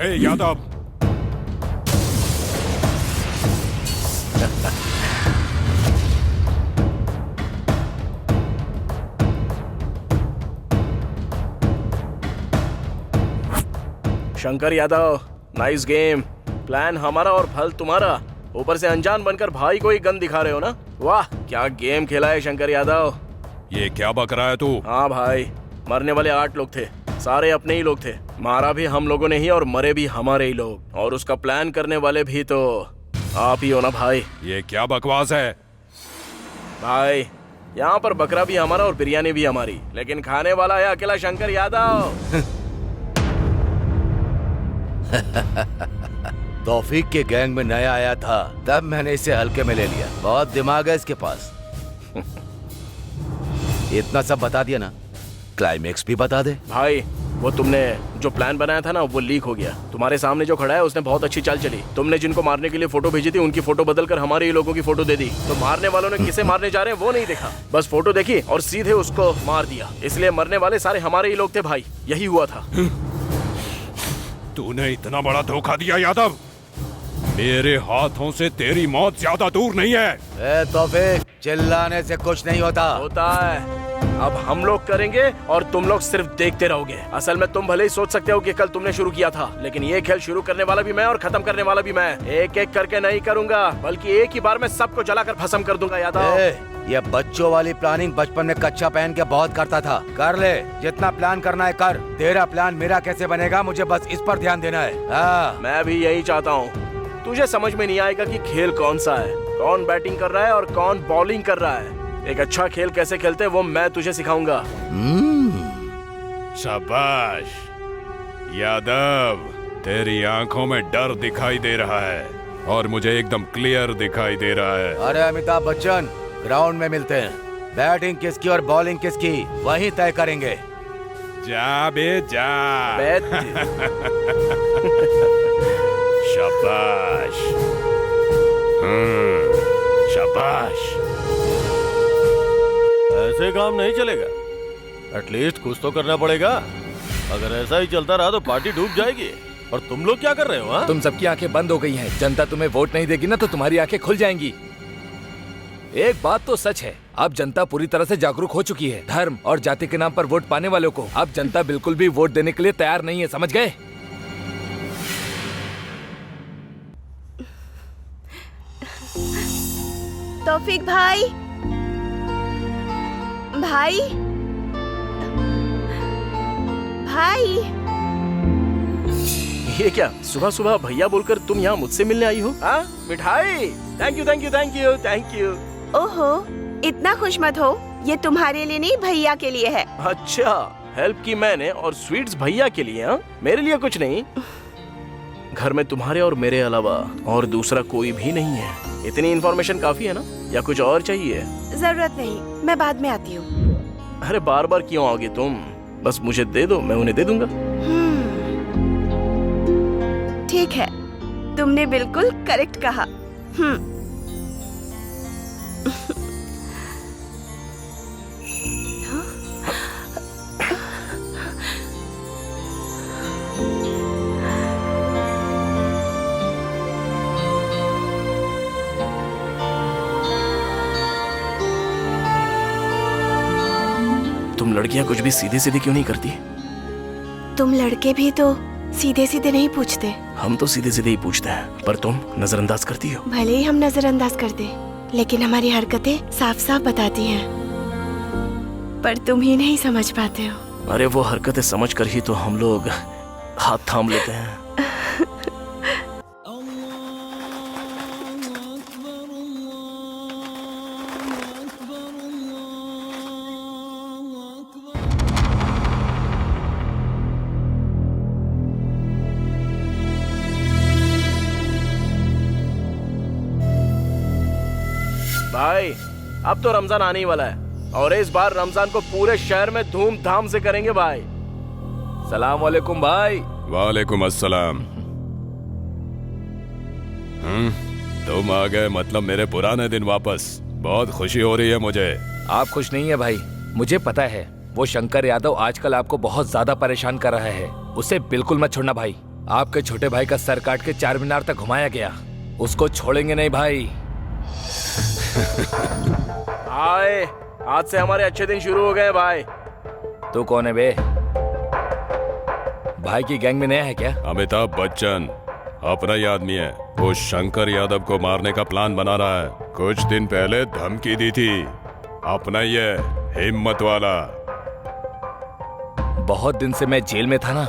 ए Yadav, Shankar Yadav, nice game. Plan हमारा और फल तुम्हारा। ऊपर से अनजान बनकर भाई को ही गन दिखा रहे हो ना। वाह, क्या गेम खेला है शंकर यादव। ये क्या बक रहा है तू? हाँ भाई, मरने वाले 8 लोग थे, सारे अपने ही लोग थे। मारा भी हम लोगों ने ही और मरे भी हमारे ही लोग, और उसका प्लान करने वाले भी तो आप ही हो ना भाई। ये क्या बकवास है? भाई, यहाँ पर बकरा भी हमारा और बिरयानी भी हमारी, लेकिन खाने वाला है अकेला शंकर यादव। तौफीक के गैंग में नया आया था, तब मैंने इसे हल्के में ले लिया। बहुत दिमाग है इसके पास। इतना सब बता दिया ना, क्लाइमेक्स भी बता दे। भाई, वो तुमने जो प्लान बनाया था ना वो लीक हो गया। तुम्हारे सामने जो खड़ा है उसने बहुत अच्छी चाल चली। तुमने जिनको मारने के लिए फोटो भेजी थी उनकी फोटो बदलकर हमारे ही लोगों की फोटो दे दी। तो मारने वालों ने किसे मारने जा रहे हैं वो नहीं देखा, बस फोटो देखी और सीधे उसको मार दिया। इसलिए मरने वाले सारे हमारे ही लोग थे भाई, यही हुआ था। तूने इतना बड़ा धोखा दिया यादव। मेरे हाथों से तेरी मौत ज्यादा दूर नहीं है। ए तौफीक, चिल्लाने से कुछ नहीं होता। होता है। अब हम लोग करेंगे और तुम लोग सिर्फ देखते रहोगे। असल में तुम भले ही सोच सकते हो कि कल तुमने शुरू किया था, लेकिन ये खेल शुरू करने वाला भी मैं और खत्म करने वाला भी मैं। एक एक करके नहीं करूंगा, बल्कि एक ही बार में सबको जलाकर भस्म कर दूंगा यादव। ये बच्चों वाली प्लानिंग बचपन में कच्चा पहन के बहुत करता था। कर ले, जितना प्लान करना है कर। तेरा प्लान मेरा कैसे बनेगा, मुझे बस इस पर ध्यान देना है। हाँ। मैं भी यही चाहता हूँ। तुझे समझ में नहीं आएगा कि खेल कौन सा है, कौन बैटिंग कर रहा है और कौन बॉलिंग कर रहा है। एक अच्छा खेल कैसे खेलते हैं वो मैं तुझे सिखाऊंगा। शाबाश यादव, तेरी आंखों में डर दिखाई दे रहा है और मुझे एकदम क्लियर दिखाई दे रहा है। अरे अमिताभ बच्चन, ग्राउंड में मिलते हैं। बैटिंग किसकी और बॉलिंग किसकी वही तय करेंगे। जा बे जा। शाबाश। शाबाश। ऐसे काम नहीं चलेगा, एटलीस्ट कुछ तो करना पड़ेगा। अगर ऐसा ही चलता रहा तो पार्टी डूब जाएगी। और तुम लोग क्या कर रहे हो? तुम सबकी आंखें बंद हो गई हैं। जनता तुम्हें वोट नहीं देगी ना तो तुम्हारी आंखें खुल जाएंगी। एक बात तो सच है, अब जनता पूरी तरह से जागरूक हो चुकी है। धर्म और जाति के नाम पर वोट पाने वालों को अब जनता बिल्कुल भी वोट देने के लिए तैयार नहीं है, समझ गए? तौफीक भाई, भाई, भाई। ये क्या सुबह सुबह भैया बोलकर तुम यहाँ मुझसे मिलने आई हो? हाँ मिठाई, thank you thank you thank you thank you. ओहो, इतना खुश मत हो, ये तुम्हारे लिए नहीं भैया के लिए है। अच्छा, हेल्प की मैंने और स्वीट्स भैया के लिए? हाँ, मेरे लिए कुछ नहीं। घर में तुम्हारे और मेरे अलावा और दूसरा कोई भी नहीं है। इतनी इन्फॉर्मेशन काफी है ना, या कुछ और चाहिए? जरूरत नहीं, मैं बाद में आती हूँ। अरे बार बार क्यों आओगे तुम? बस मुझे दे दो, मैं उन्हें दे दूंगा। ठीक है, तुमने बिल्कुल करेक्ट कहा। तुम लड़कियां कुछ भी सीधे सीधे क्यों नहीं करती? तुम लड़के भी तो सीधे सीधे नहीं पूछते। हम तो सीधे सीधे ही पूछते हैं, पर तुम नजरअंदाज करती हो। भले ही हम नजरअंदाज कर दे, लेकिन हमारी हरकतें साफ साफ बताती हैं। पर तुम ही नहीं समझ पाते हो। अरे वो हरकतें समझ कर ही तो हम लोग हाथ थाम लेते हैं। भाई, अब तो रमजान आने ही वाला है और इस बार रमजान को पूरे शहर में धूमधाम से करेंगे भाई। सलाम वालेकुम भाई। वालेकुम अस्सलाम। तुम आ गए, मतलब मेरे पुराने दिन वापस। बहुत खुशी हो रही है मुझे। आप खुश नहीं है भाई, मुझे पता है। वो शंकर यादव आजकल आपको बहुत ज्यादा परेशान कर रहा है। उसे बिल्कुल मत छोड़ना भाई। आपके छोटे भाई का सर काट के 4 मीनार तक घुमाया गया, उसको छोड़ेंगे नहीं भाई। आए, आज से हमारे अच्छे दिन शुरू हो गए भाई। तू कौन है बे? भाई की गैंग में नया है क्या? अमिताभ बच्चन अपना ही आदमी है। वो शंकर यादव को मारने का प्लान बना रहा है। कुछ दिन पहले धमकी दी थी। अपना ही है, हिम्मत वाला। बहुत दिन से मैं जेल में था ना,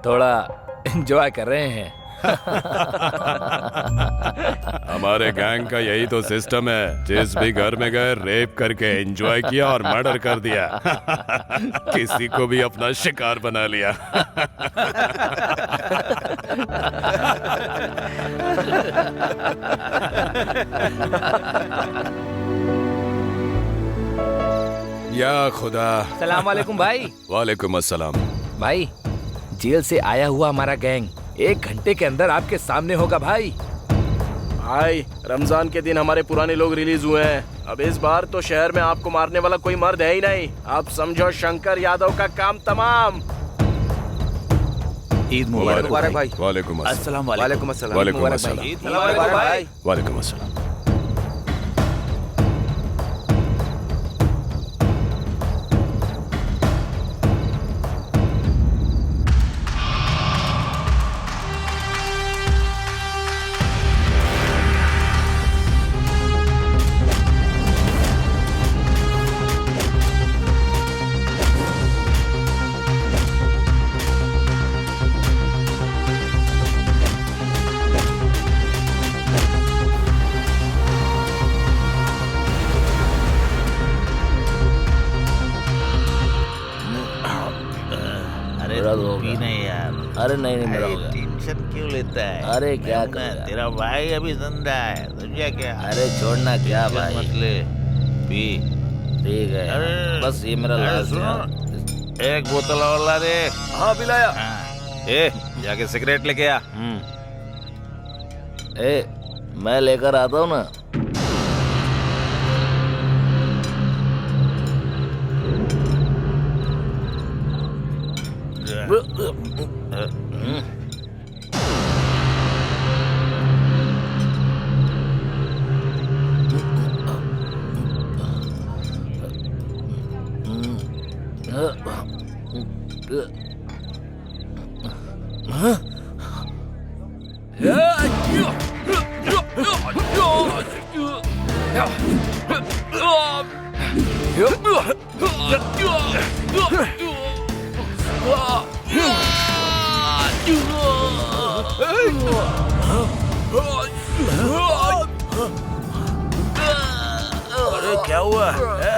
थोड़ा एंजॉय कर रहे हैं। हमारे गैंग का यही तो सिस्टम है। जिस भी घर में गए रेप करके एंजॉय किया और मर्डर कर दिया। किसी को भी अपना शिकार बना लिया। या खुदा। सलाम वालेकुम भाई। वालेकुम अस्सलाम। भाई, जेल से आया हुआ हमारा गैंग 1 घंटे के अंदर आपके सामने होगा भाई। भाई, रमजान के दिन हमारे पुराने लोग रिलीज हुए हैं। अब इस बार तो शहर में आपको मारने वाला कोई मर्द है ही नहीं। आप समझो शंकर यादव का काम तमाम। ईद मुबारक भाई। वालेकुम अस्सलाम। वालेकुम अस्सलाम। वालेकुम अस्सलाम। ईद मुबारक भाई। वालेकुम अस्सलाम। अरे नहीं मेरा हो गया। टेंशन क्यों लेता है? अरे क्या कर, तेरा भाई अभी जिंदा है, समझा क्या? अरे छोड़ना क्या भाई, मत ले, पी। ठीक है, बस ये मेरा लास्ट है। एक बोतल और ला दे। हाँ पिलाया। ए, जाके सिगरेट लेके आ। ए, मैं लेकर आता हूँ ना। Yeah. अरे क्या हुआ है?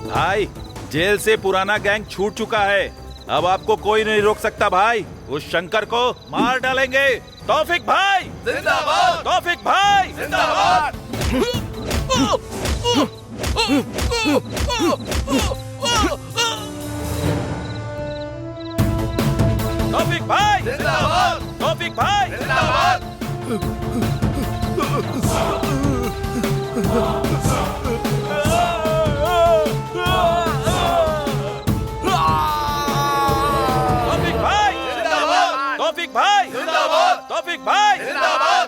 भाई, जेल से पुराना गैंग छूट चुका है। अब आपको कोई नहीं रोक सकता भाई। उस शंकर को मार डालेंगे। तौफिक भाई जिंदाबाद! तौफिक भाई जिंदाबाद! तौफिक भाई जिंदाबाद! तौफिक भाई जिंदाबाद! तौफिक भाई जिंदाबाद! तौफिक भाई जिंदाबाद!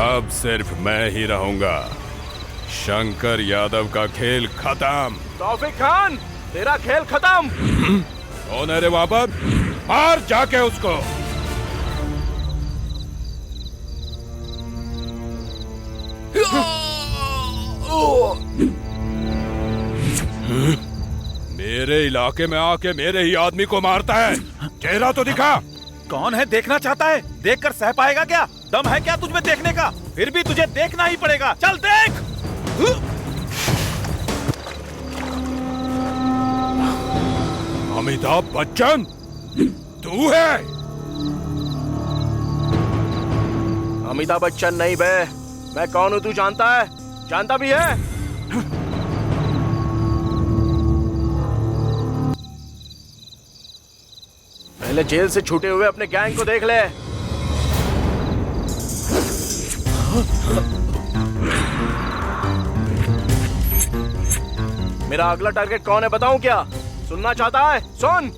अब सिर्फ मैं ही रहूंगा। शंकर यादव का खेल खत्म। तौफिक खान, तेरा खेल खत्म। कौन है रे वहां पर? मार जाके उसको। मेरे इलाके में आके मेरे ही आदमी को मारता है। चेहरा तो दिखा। कौन है देखना चाहता है? देखकर सह पाएगा क्या? दम है क्या तुझमें देखने का? फिर भी तुझे देखना ही पड़ेगा। चल देख। अमिताभ बच्चन, तू है? अमिताभ बच्चन नहीं बे, मैं कौन हूँ तू जानता है? जानता भी है? पहले जेल से छूटे हुए अपने गैंग को देख ले। मेरा अगला टारगेट कौन है बताऊं क्या? सुनना चाहता है? सुन।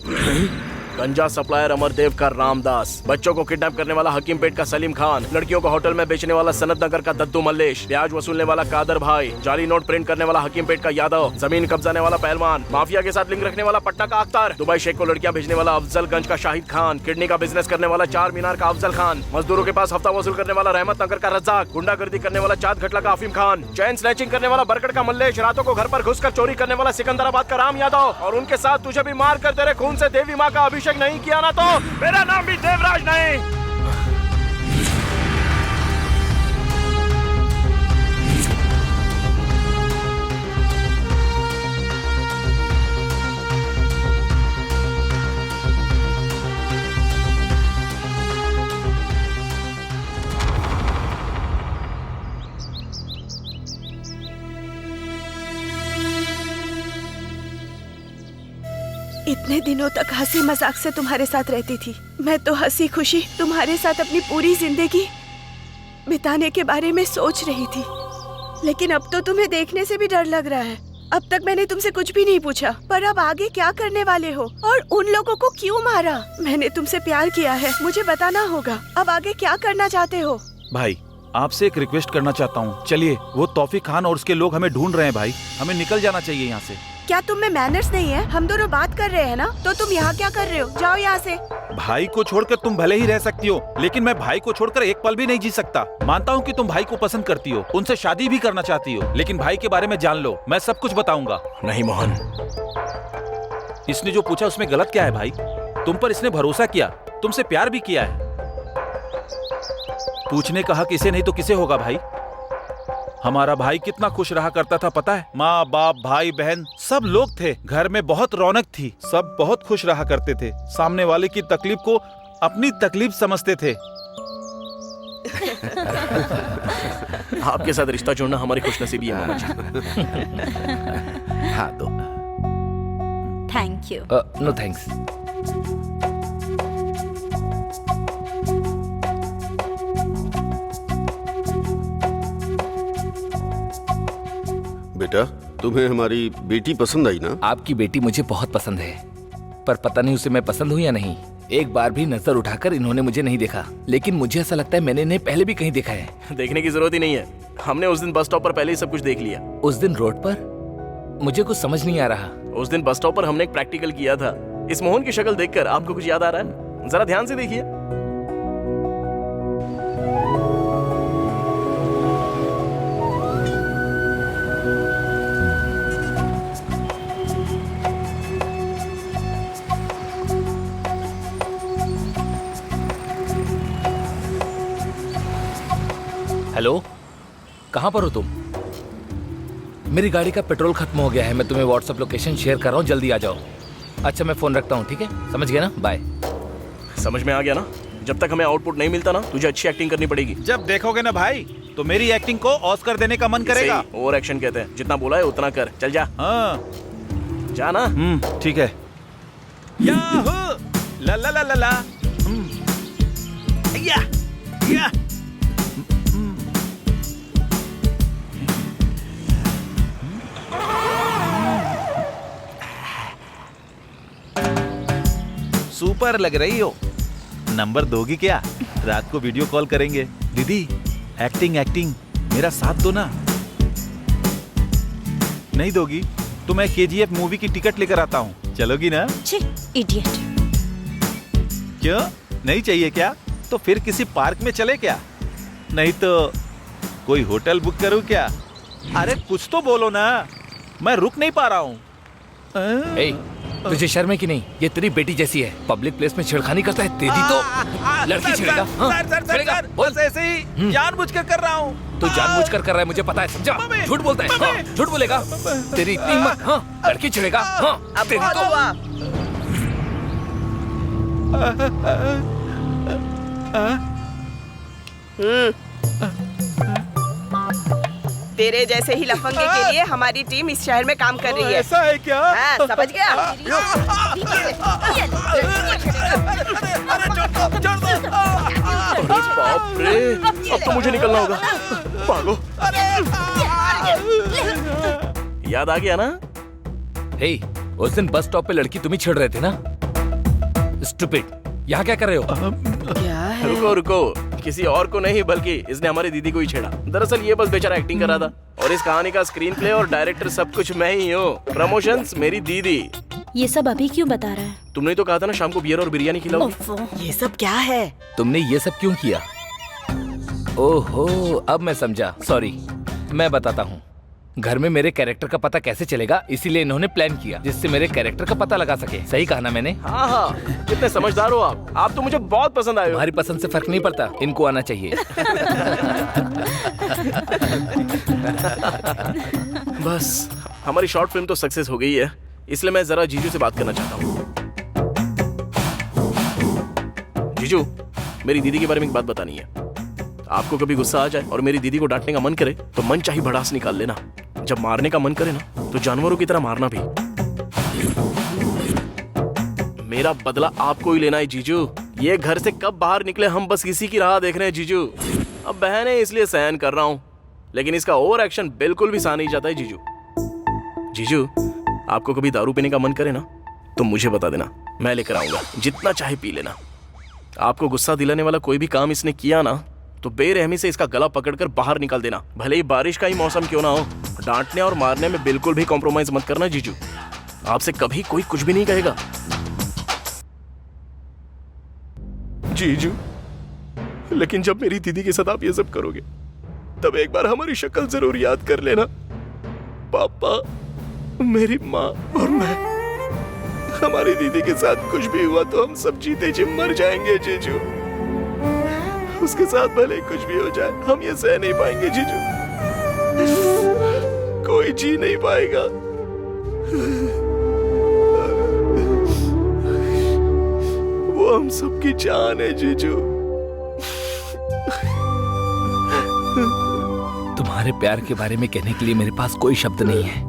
गंजा सप्लायर अमरदेव का रामदास, बच्चों को किडनैप करने वाला हकीमपेट का सलीम खान, लड़कियों को होटल में बेचने वाला सनत नगर का दद्दू मल्लेश, ब्याज वसूलने वाला कादर भाई, जाली नोट प्रिंट करने वाला हकीमपेट का यादव, जमीन कब्जाने वाला पहलवान, माफिया के साथ लिंक रखने वाला पटना का अख्तर, दुबई शेख को लड़कियां भेजने वाला अफजलगंज का शाहिद खान, किडनी का बिजनेस करने वाला चार मीनार का अफजल खान, मजदूरों के पास हफ्ता वसूल करने वाला रहमत नगर का रज्जाक, गुंडागर्दी करने वाला चाँद घटला का अफीम खान, चैन स्नैचिंग करने वाला बरकट का मल्लेश, रातों को घर पर घुसकर चोरी करने वाला सिकंदराबाद का राम यादव, और उनके साथ तुझे भी मार कर तेरे खून से देवी माँ का अभिषेक नहीं किया ना तो मेरा नाम भी देवराज नहीं। इतने दिनों तक हंसी मजाक से तुम्हारे साथ रहती थी। मैं तो हंसी खुशी तुम्हारे साथ अपनी पूरी जिंदगी बिताने के बारे में सोच रही थी, लेकिन अब तो तुम्हें देखने से भी डर लग रहा है। अब तक मैंने तुमसे कुछ भी नहीं पूछा, पर अब आगे क्या करने वाले हो और उन लोगों को क्यों मारा? मैंने तुमसे प्यार किया है, मुझे बताना होगा। अब आगे क्या करना चाहते हो? भाई आपसे एक रिक्वेस्ट करना चाहता हूँ, चलिए। वो तौफीक खान और उसके लोग हमें ढूंढ रहे हैं भाई, हमें निकल जाना चाहिए यहाँ से। क्या तुम में मैनर्स नहीं है? हम दोनों बात कर रहे हैं ना, तो तुम यहाँ क्या कर रहे हो? जाओ यहाँ से। भाई को छोड़कर तुम भले ही रह सकती हो, लेकिन मैं भाई को छोड़कर एक पल भी नहीं जी सकता। मानता हूँ कि तुम भाई को पसंद करती हो, उनसे शादी भी करना चाहती हो, लेकिन भाई के बारे में जान लो, मैं सब कुछ बताऊंगा। नहीं मोहन, इसने जो पूछा उसमें गलत क्या है भाई? तुम पर इसने भरोसा किया, तुमसे प्यार भी किया है। पूछने का हक इसे नहीं तो किसे होगा भाई? हमारा भाई कितना खुश रहा करता था पता है? माँ बाप भाई बहन सब लोग थे, घर में बहुत रौनक थी, सब बहुत खुश रहा करते थे, सामने वाले की तकलीफ को अपनी तकलीफ समझते थे। आपके साथ रिश्ता जोड़ना हमारी खुशनसीबी है मोहन जी। हाँ दो। Thank you. No thanks. बेटा, तुम्हें हमारी बेटी पसंद आई ना? आपकी बेटी मुझे बहुत पसंद है, पर पता नहीं उसे मैं पसंद हूँ या नहीं। एक बार भी नजर उठाकर इन्होंने मुझे नहीं देखा, लेकिन मुझे ऐसा लगता है मैंने इन्हें पहले भी कहीं देखा है। देखने की जरूरत ही नहीं है, हमने उस दिन बस स्टॉप पर पहले ही सब कुछ देख लिया। उस दिन रोड पर मुझे कुछ समझ नहीं आ रहा। उस दिन बस स्टॉप पर हमने एक प्रैक्टिकल किया था। इस मोहन की शक्ल देखकर आपको कुछ याद आ रहा है? जरा ध्यान से देखिए। हेलो, कहाँ पर हो तुम? मेरी गाड़ी का पेट्रोल खत्म हो गया है, मैं तुम्हें व्हाट्सएप लोकेशन शेयर कर रहा हूँ, जल्दी आ जाओ। अच्छा मैं फोन रखता हूँ, ठीक है? समझ गया ना? बाय। समझ में आ गया ना? जब तक हमें आउटपुट नहीं मिलता ना, तुझे अच्छी एक्टिंग करनी पड़ेगी। जब देखोगे ना भाई, तो मेरी एक्टिंग को ऑस्कर देने का मन करेगा। ओवर एक्शन कहते हैं, जितना बोला है उतना कर। चल जा। हाँ जा ना। ठीक है। याहू ला ला ला ला ला। या या। सुपर लग रही हो। नंबर दोगी क्या? रात को वीडियो कॉल करेंगे। दीदी एक्टिंग एक्टिंग मेरा साथ दो ना। नहीं दोगी तो मैं KGF मूवी की टिकट लेकर आता हूँ, चलोगी ना? इडियट। क्यों नहीं चाहिए क्या? तो फिर किसी पार्क में चले क्या? नहीं तो कोई होटल बुक करूँ क्या? अरे कुछ तो बोलो ना, मैं रुक नहीं पा रहा हूँ। तुझे शर्म है कि नहीं? ये तेरी बेटी जैसी है, पब्लिक प्लेस में छेड़खानी करता है। तेरी तो लड़की छेड़ेगा। सर, बस ऐसे ही जानबूझकर कर रहा हूँ। तू जानबूझकर कर रहा है, मुझे पता है, समझा? झूठ बोलता है। हाँ, झूठ बोलेगा। तेरी इतनी हिम्मत? हाँ, लड़की छेड़ेगा। हाँ, तेरी तो तेरे जैसे ही लफंगे के लिए हमारी टीम इस शहर में काम कर रही है। ऐसा है क्या? हाँ, समझ गया? बाप रे, अब तो मुझे निकलना होगा। भागो। याद आ गया ना? हे, उस दिन बस स्टॉप पे लड़की तुम ही छेड़ रहे थे ना? स्टूपिड, यहाँ क्या कर रहे हो? क्या है? रुको रुको, किसी और को नहीं बल्कि इसने हमारी दीदी को ही छेड़ा। दरअसल ये बस बेचारा एक्टिंग कर रहा था, और इस कहानी का स्क्रीन प्ले और डायरेक्टर सब कुछ मैं ही हूँ। प्रमोशंस मेरी दीदी। ये सब अभी क्यों बता रहा है? तुमने तो कहा था ना शाम को बियर और बिरयानी खिलाओगी। ये सब क्या है? तुमने ये सब क्यों किया? ओहो, अब मैं समझा। सॉरी, मैं बताता हूँ। घर में मेरे कैरेक्टर का पता कैसे चलेगा, इसीलिए इन्होंने प्लान किया जिससे मेरे कैरेक्टर का पता लगा सके। सही कहा ना मैंने? हाँ हाँ, कितने समझदार हो आप तो मुझे बहुत पसंद आए हो। तुम्हारी पसंद से फर्क नहीं पड़ता, इनको आना चाहिए। बस हमारी शॉर्ट फिल्म तो सक्सेस हो गई है, इसलिए मैं जरा जीजू से बात करना चाहता हूँ। जीजू, मेरी दीदी के बारे में एक बात बतानी है। आपको कभी गुस्सा आ जाए और मेरी दीदी को डांटने का मन करे तो मन चाही भड़ास निकाल लेना। जब मारने का मन करे ना तो जानवरों की तरह मारना भी। मेरा बदला आपको ही लेना है जीजू। ये घर से कब बाहर निकले हम बस इसी की राह देख रहे हैं जीजू। अब बहन है इसलिए सहन कर रहा हूँ, लेकिन इसका ओवर एक्शन बिल्कुल भी सहा नहीं जाता है जीजू। जीजू, आपको कभी दारू पीने का मन करे ना तो मुझे बता देना, मैं लेकर आऊंगा, जितना चाहे पी लेना। आपको गुस्सा दिलाने वाला कोई भी काम इसने किया ना तो बेरहमी से इसका गला पकड़कर बाहर निकाल देना, भले ही बारिश का ही मौसम क्यों ना हो। डांटने और मारने में बिल्कुल भी कॉम्प्रोमाइज मत करना जीजू, आपसे कभी कोई कुछ भी नहीं कहेगा। जीजू, लेकिन जब मेरी दीदी के साथ आप ये सब करोगे तब एक बार हमारी शक्ल जरूर याद कर लेना। पापा, मेरी माँ और मैं, हमारी दीदी के साथ कुछ भी हुआ तो हम सब जीते जी मर जाएंगे जीजू। उसके साथ भले कुछ भी हो जाए हम ये सह नहीं पाएंगे जीजू, कोई जी नहीं पाएगा। वो हम सबकी जान है जीजू। तुम्हारे प्यार के बारे में कहने के लिए मेरे पास कोई शब्द नहीं है।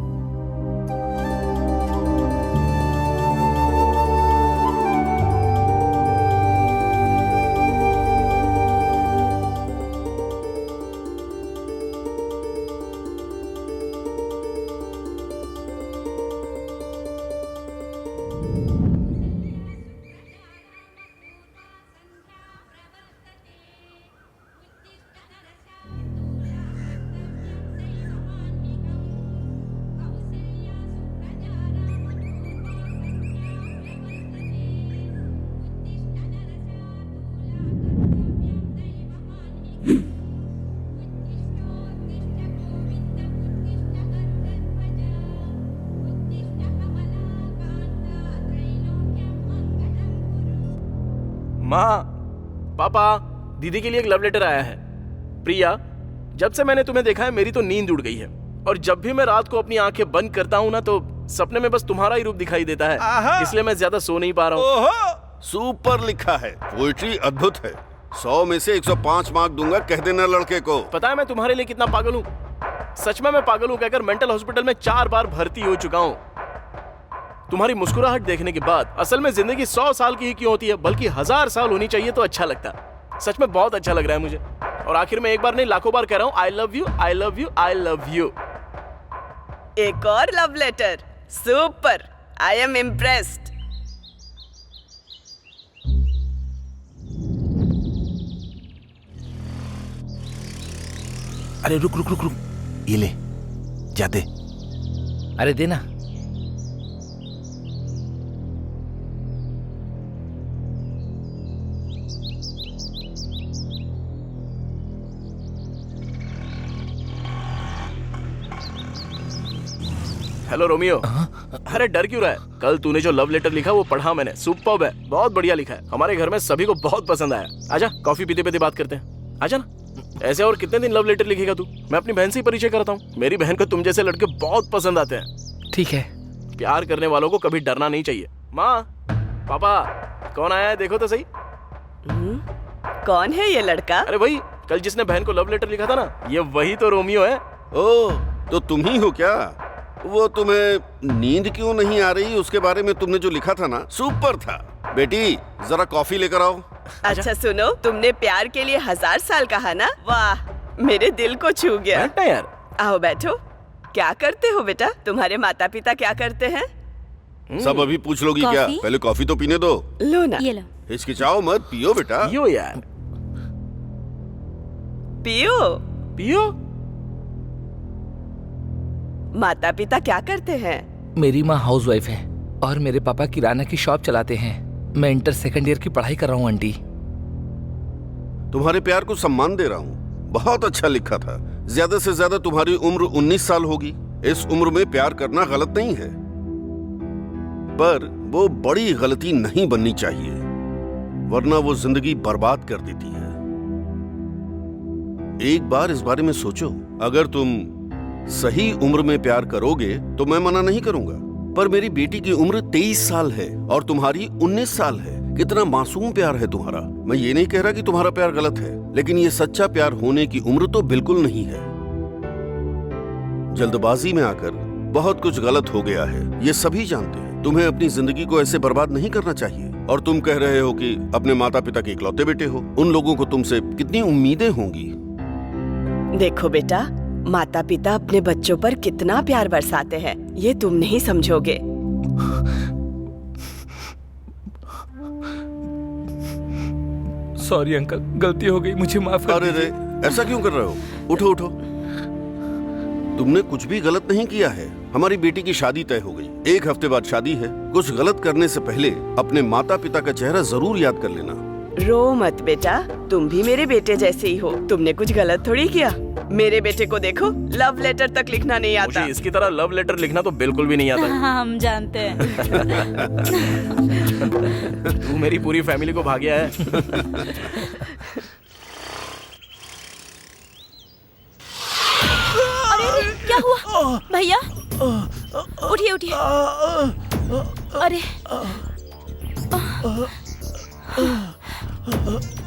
माँ, पापा, दीदी के लिए एक लव लेटर आया है। प्रिया, जब से मैंने तुम्हें देखा है मेरी तो नींद उड़ गई है, और जब भी मैं रात को अपनी आंखें बंद करता हूँ ना तो सपने में बस तुम्हारा ही रूप दिखाई देता है, इसलिए मैं ज्यादा सो नहीं पा रहा हूँ। सुपर लिखा है, पोइट्री अद्भुत है। 100 में से 105 मार्क दूंगा, कह देना लड़के को। पता है मैं तुम्हारे लिए कितना पागल हूँ? सच में मैं पागल हूँ कहकर मेंटल हॉस्पिटल में 4 बार भर्ती हो चुका हूँ। तुम्हारी मुस्कुराहट देखने के बाद असल में जिंदगी 100 साल की ही क्यों होती है, बल्कि 1000 साल होनी चाहिए तो अच्छा लगता। सच में बहुत अच्छा लग रहा है मुझे, और आखिर में एक बार नहीं लाखों बार कह रहा हूँ I love you, I love you, I love you. एक और love letter, super, I am impressed. अरे रुक रुक रुक रुक, ये ले, जा दे। अरे देना। Hello Romeo. अरे डर क्यों रहा है? कल तूने जो लव लेटर लिखा वो पढ़ा मैंने, सुपर्ब है, बहुत बढ़िया लिखा है। हमारे घर में सभी को बहुत पसंद आया। आजा कॉफी पीते पीते बात करते हैं, आजा ना। ऐसे और कितने दिन लव लेटर लिखेगा तू? मैं अपनी बहन से ही परिचय कराता हूँ। मेरी बहन को तुम जैसे लड़के बहुत पसंद आते हैं। ठीक है। प्यार करने वालों को कभी डरना नहीं चाहिए। माँ, पापा, कौन आया है देखो तो सही। कौन है ये लड़का? अरे वही कल जिसने बहन को लव लेटर लिखा था ना, ये वही तो रोमियो है। ओ, तो तुम ही हो क्या? वो तुम्हें नींद क्यों नहीं आ रही उसके बारे में तुमने जो लिखा था ना, सुपर था। बेटी जरा कॉफी लेकर आओ। अच्छा सुनो, तुमने प्यार के लिए 1000 साल कहा ना, वाह, मेरे दिल को छू गया। यार आओ बैठो। क्या करते हो बेटा? तुम्हारे माता पिता क्या करते हैं? सब अभी पूछ लोगी क्या? कॉफी? पहले कॉफी तो पीने दो। लो ना। ये लो। हिचकिचाओ मत, पियो बेटा। पियो यार, पियो। पियो। माता पिता क्या करते हैं? मेरी माँ हाउसवाइफ है और मेरे पापा किराना की शॉप चलाते हैं। मैं इंटर सेकंड ईयर की पढ़ाई कर रहा हूँ आंटी। तुम्हारे प्यार को सम्मान दे रहा हूँ, बहुत अच्छा लिखा था। ज्यादा से ज्यादा तुम्हारी उम्र 19 साल होगी। इस उम्र में प्यार करना गलत नहीं है, पर वो बड़ी गलती नहीं बननी चाहिए, वरना वो जिंदगी बर्बाद कर देती है। एक बार इस बारे में सोचो, अगर तुम सही उम्र में प्यार करोगे तो मैं मना नहीं करूंगा, पर मेरी बेटी की उम्र 23 साल है और तुम्हारी 19 साल है। कितना मासूम प्यार है तुम्हारा। मैं ये नहीं कह रहा कि तुम्हारा प्यार गलत है, लेकिन ये सच्चा प्यार होने की उम्र तो बिल्कुल नहीं है। जल्दबाजी में आकर बहुत कुछ गलत हो गया है, ये सभी जानते हैं। तुम्हें अपनी जिंदगी को ऐसे बर्बाद नहीं करना चाहिए। और तुम कह रहे हो कि अपने माता पिता के इकलौते बेटे हो, उन लोगों को तुमसे कितनी उम्मीदें होंगी। देखो बेटा, माता पिता अपने बच्चों पर कितना प्यार बरसाते हैं, ये तुम नहीं समझोगे। सॉरी अंकल, गलती हो गई, मुझे माफ कर अरे दीजिए। रे, ऐसा क्यों कर रहे हो? उठो उठो। तुमने कुछ भी गलत नहीं किया है। हमारी बेटी की शादी तय हो गई, 1 हफ्ते बाद शादी है। कुछ गलत करने से पहले अपने माता पिता का चेहरा जरूर याद कर लेना। रो मत बेटा, तुम भी मेरे बेटे जैसे ही हो। तुमने कुछ गलत थोड़ी किया। मेरे बेटे को देखो, लव लेटर तक लिखना नहीं आता। मुझे इसकी तरह लव लेटर लिखना तो बिल्कुल भी नहीं आता। हाँ, हम जानते हैं। तू मेरी पूरी फैमिली को भाग्या है। अरे क्या हुआ भैया? उठिए उठिए। अरे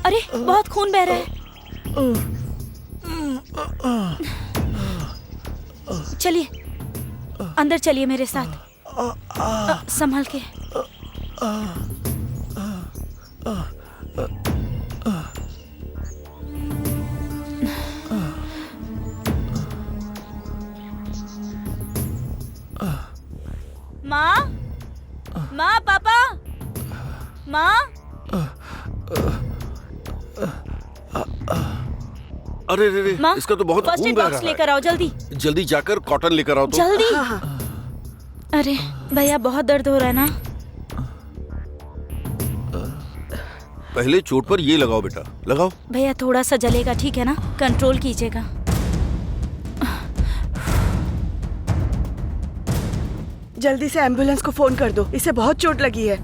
अरे बहुत खून बह रहा है। चलिए अंदर चलिए मेरे साथ, संभल के। माँ, माँ, पापा, माँ। अरे रे रे, माँ, इसका तो बहुत फर्स्ट खून एड बह बॉक्स रहा लेकर आओ जल्दी। है। जल्दी जाकर कॉटन लेकर आओ तो। जल्दी। अरे भैया बहुत दर्द हो रहा है ना? पहले चोट पर ये लगाओ बेटा, लगाओ। भैया थोड़ा सा जलेगा, ठीक है ना? कंट्रोल कीजिएगा। जल्दी से एम्बुलेंस को फोन कर दो, इसे बहुत चोट लगी है।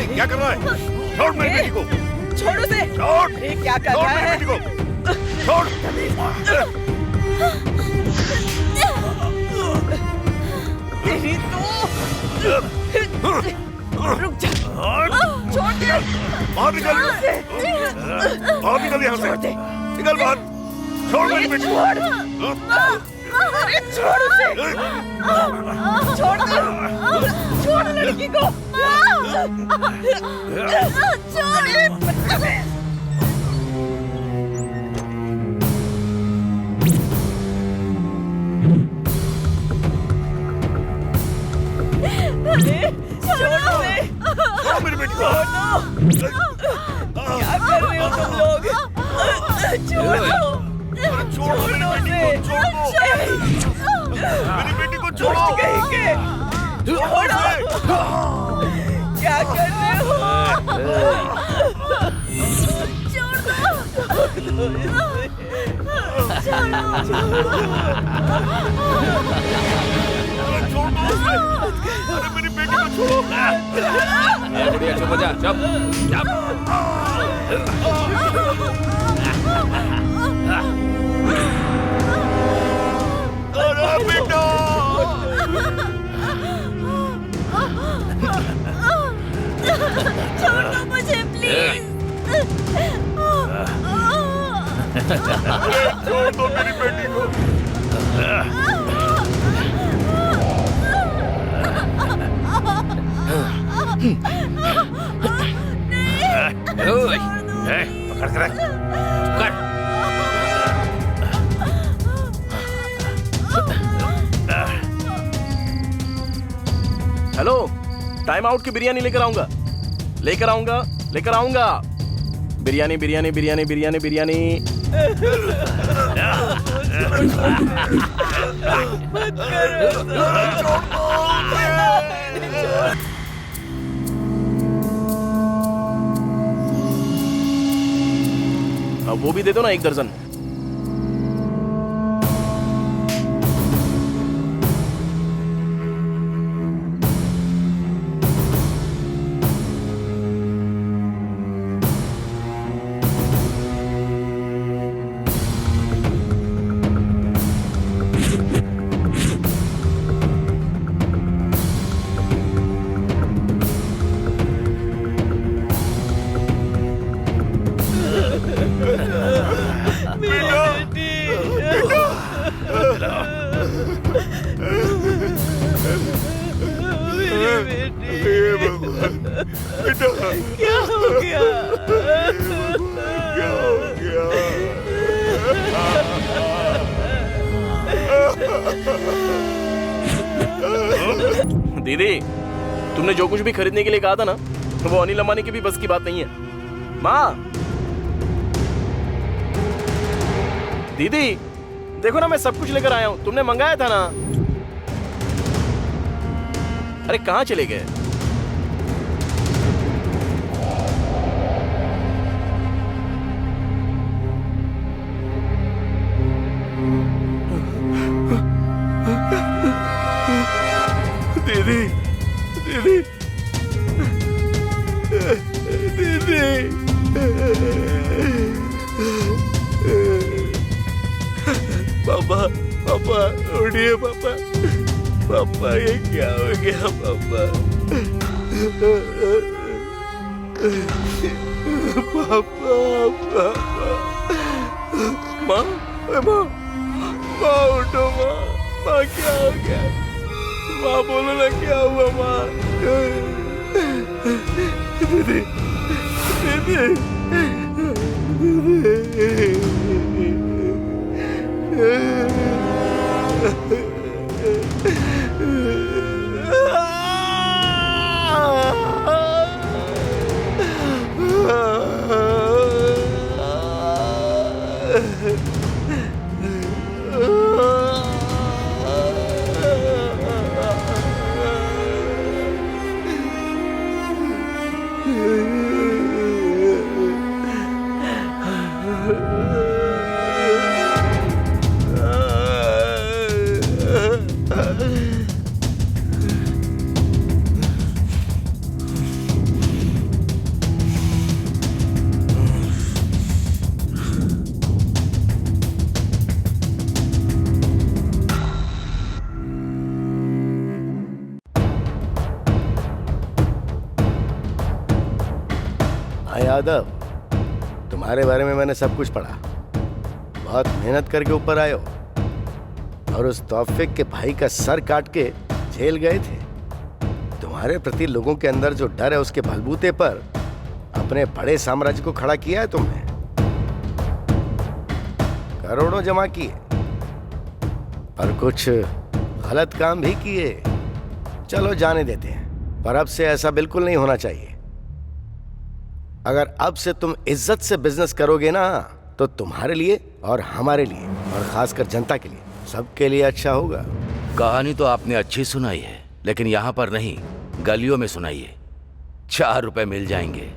क्या कर रहा है? छोड़ मेरी बेटी को। छोड़ो से। छोड़। अरे क्या कर रहा है? मेरी बेटी को। छोड़। तेरी तो। रुक जा। छोड़ दे। बाहर निकल। बाहर निकल यहाँ से। निकल बाहर। छोड़ मेरी बेटी को। अरे छोड़ उसे। छोड़ दे। छोड़ लड़की को। छोड़ मेरी बेटी को। क्या कर रहे हो तुम लोग? छोड़ो। छोड़ो मेरी बेटी को छोड़ो। छोड़ो। क्या कर रहे हो? अरे मेरी बेटी को छोड़ो। बढ़िया, चुप हो जा, चुप, चुप। अरे बेटा। छोड़ दो मुझे प्लीज। छोड़ दो मेरी बेटी को। पकड़ कर रख। पकड़। हेलो, टाइम आउट की बिरयानी लेकर आऊंगा, लेकर आऊंगा, लेकर आऊंगा। बिरयानी बिरयानी बिरयानी बिरयानी बिरयानी। अब वो भी दे दो ना, 1 दर्जन। क्या हो गया? दीदी, तुमने जो कुछ भी खरीदने के लिए कहा था ना, वो अनिल अंबानी की भी बस की बात नहीं है। माँ, दीदी देखो ना, मैं सब कुछ लेकर आया हूँ, तुमने मंगाया था ना। अरे कहाँ चले गए? दीदी दीदी दीदी पापा पापा उठिए पापा। पापा ये क्या हो गया पापा? पापा पापा माँ माँ माँ उठो माँ। माँ क्या हो गया? माँ बोलो ना क्या हुआ माँ? दीदी यादव, तुम्हारे बारे में मैंने सब कुछ पढ़ा। बहुत मेहनत करके ऊपर आए हो और उस तौफीक के भाई का सर काट के जेल गए थे। तुम्हारे प्रति लोगों के अंदर जो डर है उसके बलबूते पर अपने बड़े साम्राज्य को खड़ा किया है तुमने। करोड़ों जमा किए पर कुछ गलत काम भी किए। चलो जाने देते हैं, पर अब से ऐसा बिल्कुल नहीं होना चाहिए। अगर अब से तुम इज्जत से बिजनेस करोगे ना तो तुम्हारे लिए और हमारे लिए और खासकर जनता के लिए, सबके लिए अच्छा होगा। कहानी तो आपने अच्छी सुनाई है, लेकिन यहाँ पर नहीं, गलियों में सुनाइए। 4 रुपए मिल जाएंगे।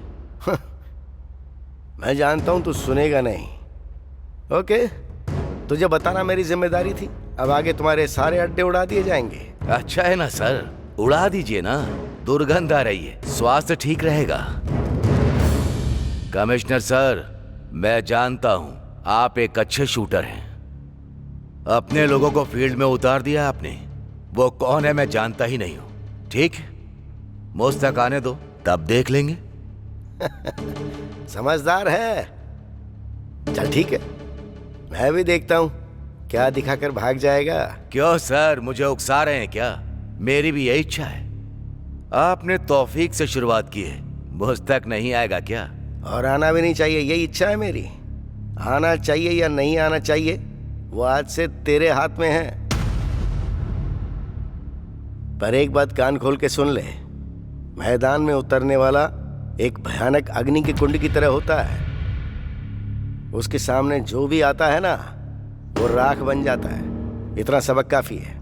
मैं जानता हूं तू सुनेगा नहीं। ओके, तुझे बताना मेरी जिम्मेदारी थी। अब आगे तुम्हारे सारे अड्डे उड़ा दिए जाएंगे। अच्छा है ना सर, उड़ा दीजिए ना, दुर्गंध आ रही है, स्वास्थ्य ठीक रहेगा। कमिश्नर सर, मैं जानता हूं आप एक अच्छे शूटर हैं। अपने लोगों को फील्ड में उतार दिया आपने। वो कौन है मैं जानता ही नहीं हूं। ठीक, मुझ तक आने दो, तब देख लेंगे। समझदार है। चल ठीक है, मैं भी देखता हूं क्या दिखाकर भाग जाएगा। क्यों सर, मुझे उकसा रहे हैं क्या? मेरी भी यही इच्छा है। आपने तौफीक से शुरुआत की है, मुझ तक नहीं आएगा क्या? और आना भी नहीं चाहिए, यही इच्छा है मेरी। आना चाहिए या नहीं आना चाहिए वो आज से तेरे हाथ में है। पर एक बात कान खोल के सुन ले, मैदान में उतरने वाला एक भयानक अग्नि के कुंड की तरह होता है। उसके सामने जो भी आता है ना वो राख बन जाता है। इतना सबक काफी है।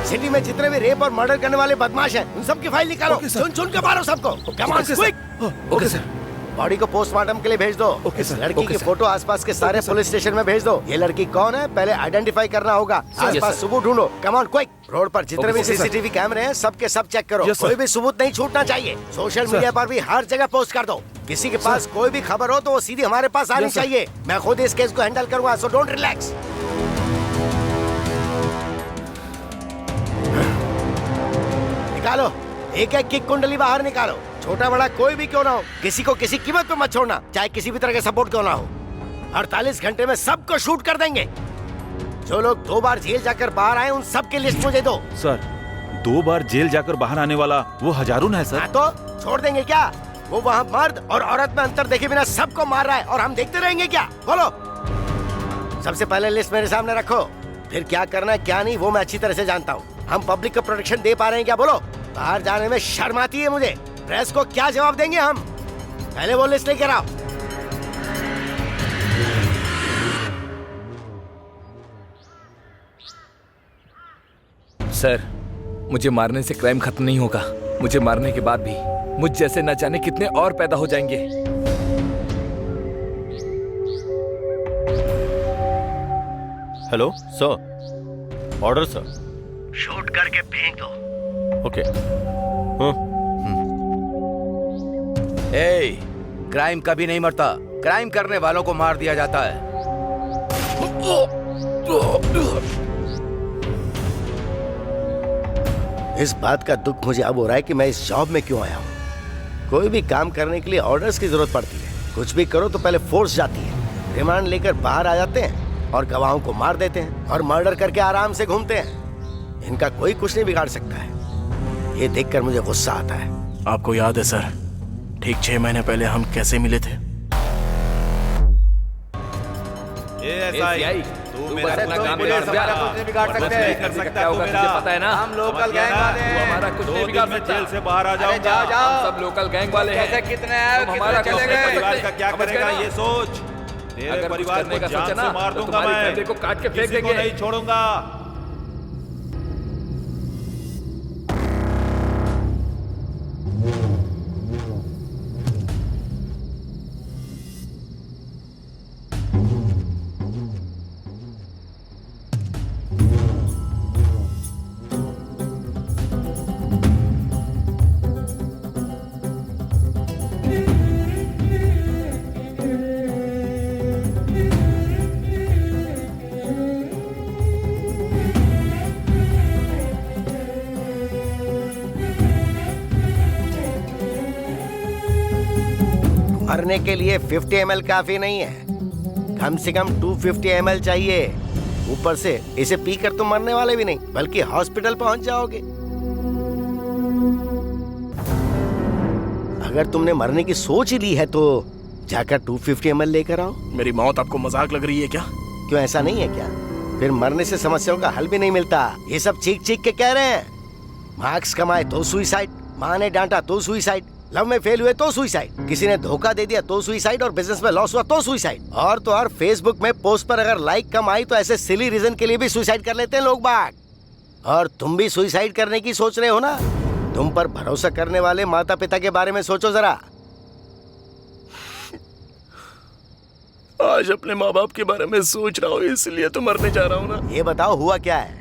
सिटी में जितने भी रेप और मर्डर करने वाले बदमाश हैं, उन सबकी फाइल निकालो। चुन चुन के मारो सबको। Come on quick. Okay sir. Body को पोस्टमार्टम के लिए भेज दो। इस लड़की की फोटो आसपास के सारे पुलिस स्टेशन में भेज दो। ये लड़की कौन है पहले आइडेंटिफाई करना होगा। आसपास सबूत ढूंढो। Come on quick. रोड पर जितने भी सीसीटीवी कैमरे हैं सबके सब चेक करो। कोई भी सबूत नहीं छूटना चाहिए। सोशल मीडिया पर भी हर जगह पोस्ट कर दो। किसी के पास कोई भी खबर हो तो वो सीधी हमारे पास आनी चाहिए। मैं खुद इस केस को हैंडल करूंगा, सो डोंट रिलैक्स। निकालो, एक एक की कुंडली बाहर निकालो, छोटा बड़ा कोई भी क्यों ना हो, किसी को किसी कीमत पे मत छोड़ना, चाहे किसी भी तरह का सपोर्ट क्यों ना हो। 48 घंटे में सबको शूट कर देंगे। जो लोग 2 बार जेल जाकर बाहर आए उन सब की लिस्ट मुझे दो। सर 2 बार जेल जाकर बाहर आने वाला वो हजारून है सर। हाँ तो छोड़ देंगे क्या? वो वहाँ मर्द और औरत में अंतर देखे बिना सबको मार रहा है और हम देखते रहेंगे क्या? बोलो। सबसे पहले लिस्ट मेरे सामने रखो, फिर क्या करना है क्या नहीं वो मैं अच्छी तरह से जानता हूँ। हम पब्लिक को प्रोटेक्शन दे पा रहे हैं क्या? बोलो। बाहर जाने में शर्म आती है मुझे। प्रेस को क्या जवाब देंगे हम? पहले वो लिस्ट लेकर आओ। सर, मुझे मारने से क्राइम खत्म नहीं होगा। मुझे मारने के बाद भी मुझ जैसे न जाने कितने और पैदा हो जाएंगे। Hello sir, order sir. Shoot करके फेंक दो। ओके। ए, क्राइम कभी नहीं मरता, क्राइम करने वालों को मार दिया जाता है। इस बात का दुख मुझे अब हो रहा है कि मैं इस जॉब में क्यों आया हूँ। कोई भी काम करने के लिए ऑर्डर्स की जरूरत पड़ती है। कुछ भी करो तो पहले फोर्स जाती है, रिमांड लेकर बाहर आ जाते हैं और गवाहों को मार देते हैं और मर्डर करके आराम से घूमते हैं। इनका कोई कुछ नहीं बिगाड़ सकता है। ये देखकर मुझे गुस्सा आता है। आपको याद है सर, ठीक 6 महीने पहले हम कैसे मिले थे? तू मेरा अपना काम बिगाड़ सकते हैं। कर सकता तू मेरा। पता है ना, हम लोकल गैंग वाले हैं। हमारा कुछ नहीं बिगाड़ सकता। जेल से बाहर आ जाऊंगा। जाओ जाओ, सब लोकल गैंग वाले हैं। कैसे कितने आए, हमारा कितने चले गए? परिवार का क्या करेगा ये सोच। तेरे अगर कुछ परिवार करने को का जान सोचा से ना, मार तो दूंगा तुम्हारी मैं। फैमिली को काट के फेंक किसी को देंगे। नहीं छोड़ूंगा। मरने के लिए 50 ml काफी नहीं है, कम से कम 250 ml चाहिए। ऊपर से इसे पीकर तुम मरने वाले भी नहीं बल्कि हॉस्पिटल पहुंच जाओगे। अगर तुमने मरने की सोच ही ली है तो जाकर 250 ml लेकर आओ। मेरी मौत आपको मजाक लग रही है क्या? क्यों, ऐसा नहीं है क्या? फिर मरने से समस्याओं का हल भी नहीं मिलता। ये सब चीख चीख के कह रहे हैं। मार्क्स कमाए तो सुइसाइड, माँ ने डांटा तो सुइसाइड, लव में फेल हुए तो सुइसाइड, किसी ने धोखा दे दिया तो सुइसाइड और बिजनेस में लॉस हुआ तो सुइसाइड। और तो और फेसबुक में पोस्ट पर अगर लाइक कम आई तो ऐसे सिली रीजन के लिए भी सुइसाइड कर लेते हैं लोग बाग। और तुम भी सुइसाइड करने की सोच रहे हो ना? तुम पर भरोसा करने वाले माता पिता के बारे में सोचो जरा। आज अपने माँ बाप के बारे में सोच रहा हूँ, इसलिए तो मरने जा रहा हूँ ना। ये बताओ हुआ क्या है?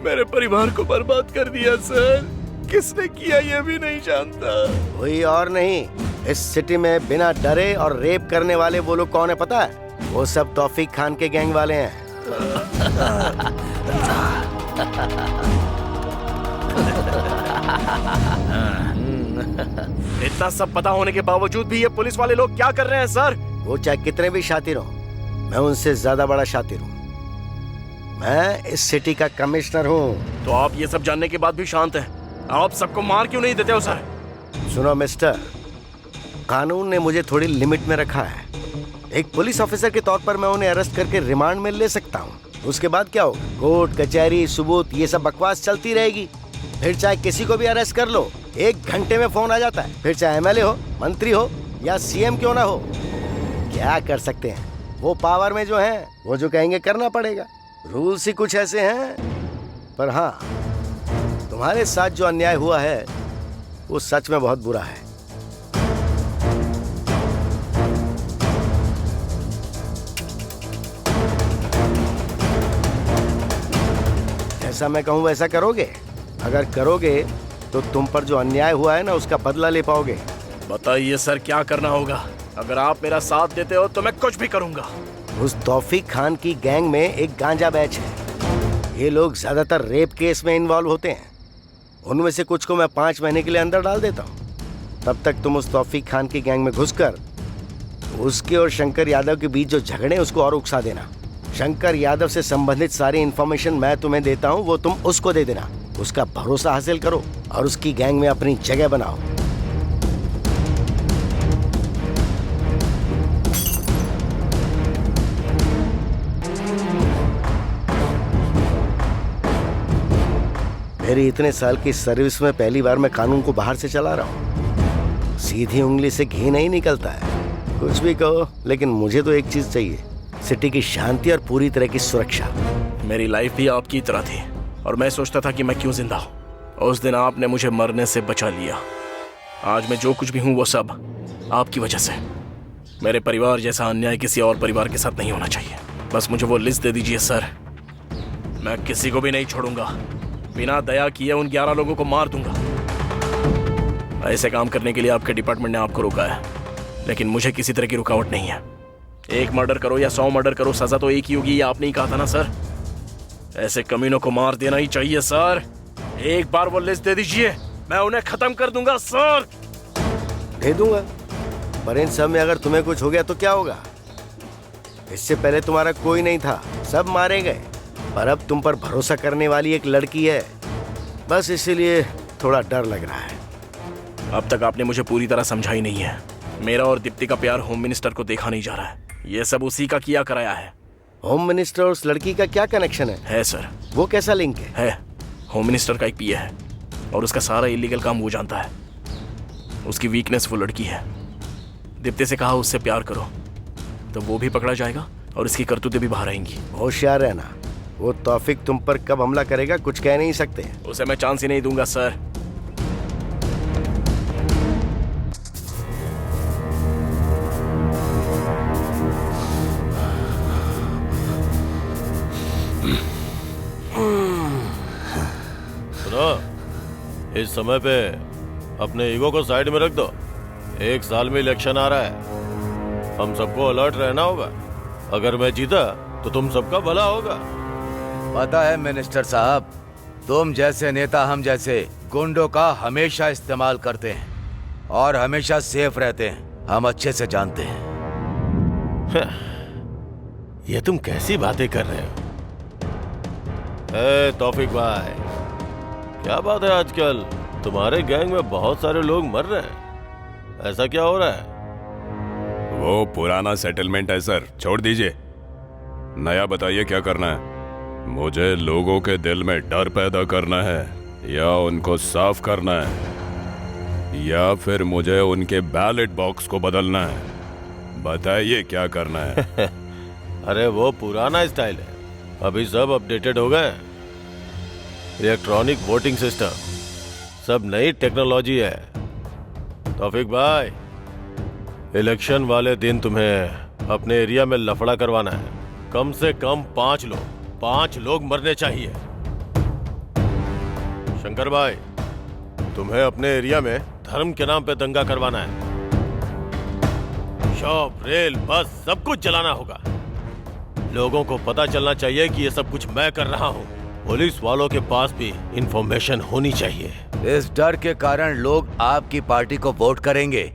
मेरे परिवार को बर्बाद कर दिया सर। किसने किया ये भी नहीं जानता। कोई और नहीं, इस सिटी में बिना डरे और रेप करने वाले वो लोग कौन है पता है? वो सब तौफीक खान के गैंग वाले हैं। इतना सब पता होने के बावजूद भी ये पुलिस वाले लोग क्या कर रहे हैं सर? वो चाहे कितने भी शातिर हो, मैं उनसे ज्यादा बड़ा शातिर हूँ। मैं इस सिटी का कमिश्नर हूँ। तो आप ये सब जानने के बाद भी शांत हैं? आप सबको मार क्यों नहीं देते हो सर? सुनो मिस्टर, कानून ने मुझे थोड़ी लिमिट में रखा है। एक पुलिस ऑफिसर के तौर पर मैं उन्हें अरेस्ट करके रिमांड में ले सकता हूँ। उसके बाद क्या होगा? कोर्ट कचहरी सबूत ये सब बकवास चलती रहेगी। फिर चाहे किसी को भी अरेस्ट कर लो, 1 घंटे में फोन आ जाता है। फिर चाहे MLA हो, मंत्री हो या CM क्यों ना हो, क्या कर सकते हैं? वो पावर में जो है वो जो कहेंगे करना पड़ेगा। रूल्स ही कुछ ऐसे हैं। पर हाँ, तुम्हारे साथ जो अन्याय हुआ है वो सच में बहुत बुरा है। जैसा मैं कहूं वैसा करोगे? अगर करोगे तो तुम पर जो अन्याय हुआ है ना उसका बदला ले पाओगे। बताइए सर, क्या करना होगा? अगर आप मेरा साथ देते हो तो मैं कुछ भी करूंगा। उस तौफीक खान की गैंग में एक गांजा बैच है। ये लोग ज्यादातर रेप केस में इन्वॉल्व होते हैं। उनमें से कुछ को मैं 5 महीने के लिए अंदर डाल देता हूँ। तब तक तुम उस तौफीक खान की गैंग में घुसकर उसके और शंकर यादव के बीच जो झगड़े हैं उसको और उकसा देना। शंकर यादव से संबंधित सारी इंफॉर्मेशन मैं तुम्हें देता हूँ, वो तुम उसको दे देना। उसका भरोसा हासिल करो और उसकी गैंग में अपनी जगह बनाओ। मेरी इतने साल की सर्विस में पहली बार मैं कानून को बाहर से चला रहा हूँ। सीधी उंगली से घी नहीं निकलता है। कुछ भी कहो, लेकिन मुझे तो एक चीज चाहिए, सिटी की शांति और पूरी तरह की सुरक्षा। मेरी लाइफ भी आपकी तरह थी और मैं सोचता था कि मैं क्यों जिंदा हूँ। उस दिन आपने मुझे मरने से बचा लिया। आज मैं जो कुछ भी हूँ वो सब आपकी वजह से। मेरे परिवार जैसा अन्याय किसी और परिवार के साथ नहीं होना चाहिए। बस मुझे वो लिस्ट दे दीजिए सर, मैं किसी को भी नहीं छोड़ूंगा। बिना दया किए उन 11 लोगों को मार दूंगा। ऐसे काम करने के लिए आपके डिपार्टमेंट ने आपको रोका है, लेकिन मुझे किसी तरह की रुकावट नहीं है। एक मर्डर करो या 100 मर्डर करो, सजा तो एक ही होगी। ये आपने ही कहा था ना सर? ऐसे कमीनों को मार देना ही चाहिए सर। एक बार वो लिस्ट दे दीजिए, मैं उन्हें खत्म कर दूंगा सर। दे दूंगा, पर इन सब में अगर तुम्हें कुछ हो गया तो क्या होगा? इससे पहले तुम्हारा कोई नहीं था, सब मारे गए। पर अब तुम पर भरोसा करने वाली एक लड़की है, बस इसीलिए थोड़ा डर लग रहा है। अब तक आपने मुझे पूरी तरह समझा ही नहीं है। मेरा और दीप्ति का प्यार होम मिनिस्टर को देखा नहीं जा रहा है। ये सब उसी का किया कराया है। होम मिनिस्टर और उस लड़की का क्या कनेक्शन है सर। वो कैसा लिंक है? होम मिनिस्टर का एक पीए है और उसका सारा इलीगल काम वो जानता है। उसकी वीकनेस वो लड़की है। दीप्ति से कहा उससे प्यार करो तो वो भी पकड़ा जाएगा और इसकी करतूतें भी बाहर आएंगी। होशियार रहना, वो तौफीक तुम पर कब हमला करेगा कुछ कह नहीं सकते। उसे मैं चांस ही नहीं दूंगा सर। सुनो, इस समय पे अपने ईगो को साइड में रख दो। 1 साल में इलेक्शन आ रहा है, हम सबको अलर्ट रहना होगा। अगर मैं जीता तो तुम सबका भला होगा। पता है मिनिस्टर साहब, तुम जैसे नेता हम जैसे गुंडों का हमेशा इस्तेमाल करते हैं और हमेशा सेफ रहते हैं। हम अच्छे से जानते हैं। ये तुम कैसी बातें कर रहे हो? तौफीक भाई, क्या बात है आजकल तुम्हारे गैंग में बहुत सारे लोग मर रहे हैं, ऐसा क्या हो रहा है? वो पुराना सेटलमेंट है सर, छोड़ दीजिए। नया बताइए क्या करना है? मुझे लोगों के दिल में डर पैदा करना है या उनको साफ करना है या फिर मुझे उनके बैलेट बॉक्स को बदलना है? बताइए क्या करना है? अरे वो पुराना स्टाइल है, अभी सब अपडेटेड हो गए। इलेक्ट्रॉनिक वोटिंग सिस्टम, सब नई टेक्नोलॉजी है। तौफीक भाई, इलेक्शन वाले दिन तुम्हें अपने एरिया में लफड़ा करवाना है। कम से कम 5 लोग मरने चाहिए। शंकर भाई, तुम्हें अपने एरिया में धर्म के नाम पे दंगा करवाना है। शॉप, रेल, बस सब कुछ जलाना होगा। लोगों को पता चलना चाहिए कि ये सब कुछ मैं कर रहा हूँ। पुलिस वालों के पास भी इंफॉर्मेशन होनी चाहिए। इस डर के कारण लोग आपकी पार्टी को वोट करेंगे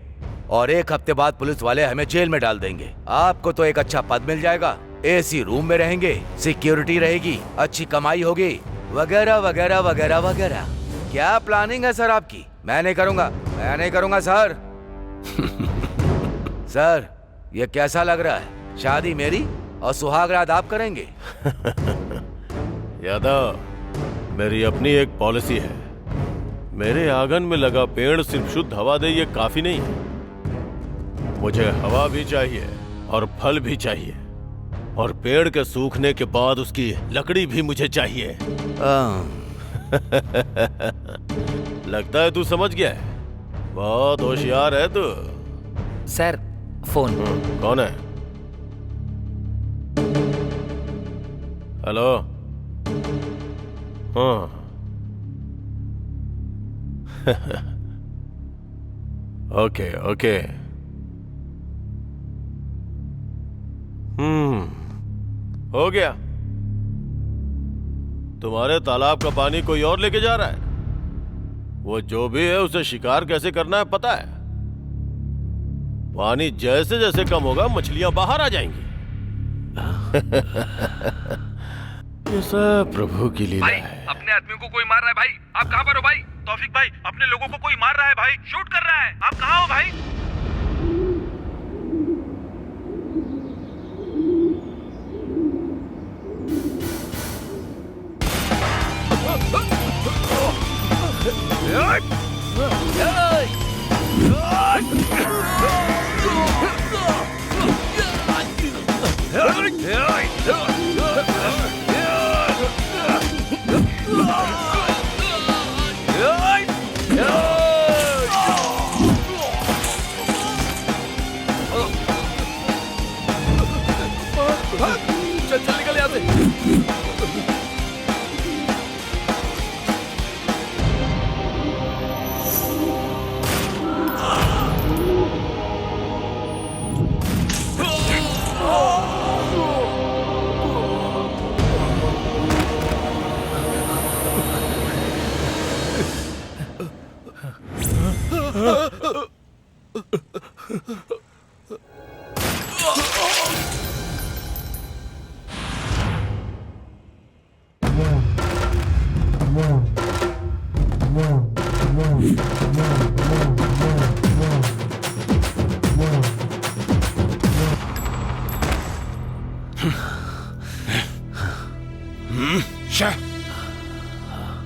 और 1 हफ्ते बाद पुलिस वाले हमें जेल में डाल देंगे। आपको तो एक अच्छा पद मिल जाएगा, एसी रूम में रहेंगे, सिक्योरिटी रहेगी, अच्छी कमाई होगी, वगैरह वगैरह वगैरह वगैरह। क्या प्लानिंग है सर आपकी? मैं नहीं करूंगा सर। सर, ये कैसा लग रहा है? शादी मेरी और सुहागरात आप करेंगे? यादव, मेरी अपनी एक पॉलिसी है। मेरे आंगन में लगा पेड़ सिर्फ शुद्ध हवा दे ये काफी नहीं है। मुझे हवा भी चाहिए और फल भी चाहिए, और पेड़ के सूखने के बाद उसकी लकड़ी भी मुझे चाहिए। लगता है तू समझ गया है। बहुत होशियार है तू। Sir phone. कौन है? हेलो। हाँ। Okay okay. हो गया। तुम्हारे तालाब का पानी कोई और लेके जा रहा है। वो जो भी है उसे शिकार कैसे करना है पता है। पानी जैसे जैसे कम होगा मछलियां बाहर आ जाएंगी। ये सब प्रभु की लीला है। अपने आदमियों को कोई मार रहा है भाई। आप कहाँ पर हो भाई? तौफीक भाई, अपने लोगों को कोई मार रहा है भाई, शूट कर रहा है। आप कहाँ हो भाई? चल चल निकल यहाँ से।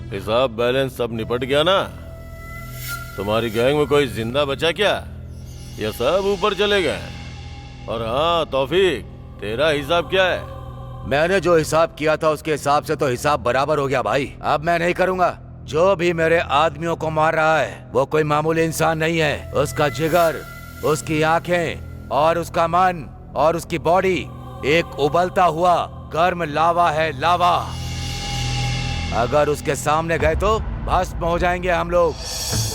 हिसाब बैलेंस सब निपट गया ना? तुम्हारी गैंग में कोई जिंदा बचा क्या? ये सब ऊपर चले गए। और हाँ तौफीक, तेरा हिसाब क्या है? मैंने जो हिसाब किया था उसके हिसाब से तो हिसाब बराबर हो गया भाई। अब मैं नहीं करूंगा। जो भी मेरे आदमियों को मार रहा है वो कोई मामूली इंसान नहीं है। उसका जिगर, उसकी आंखें और उसका मन और उसकी बॉडी एक उबलता हुआ गर्म लावा है, लावा। अगर उसके सामने गए तो भस्म हो जाएंगे हम लोग।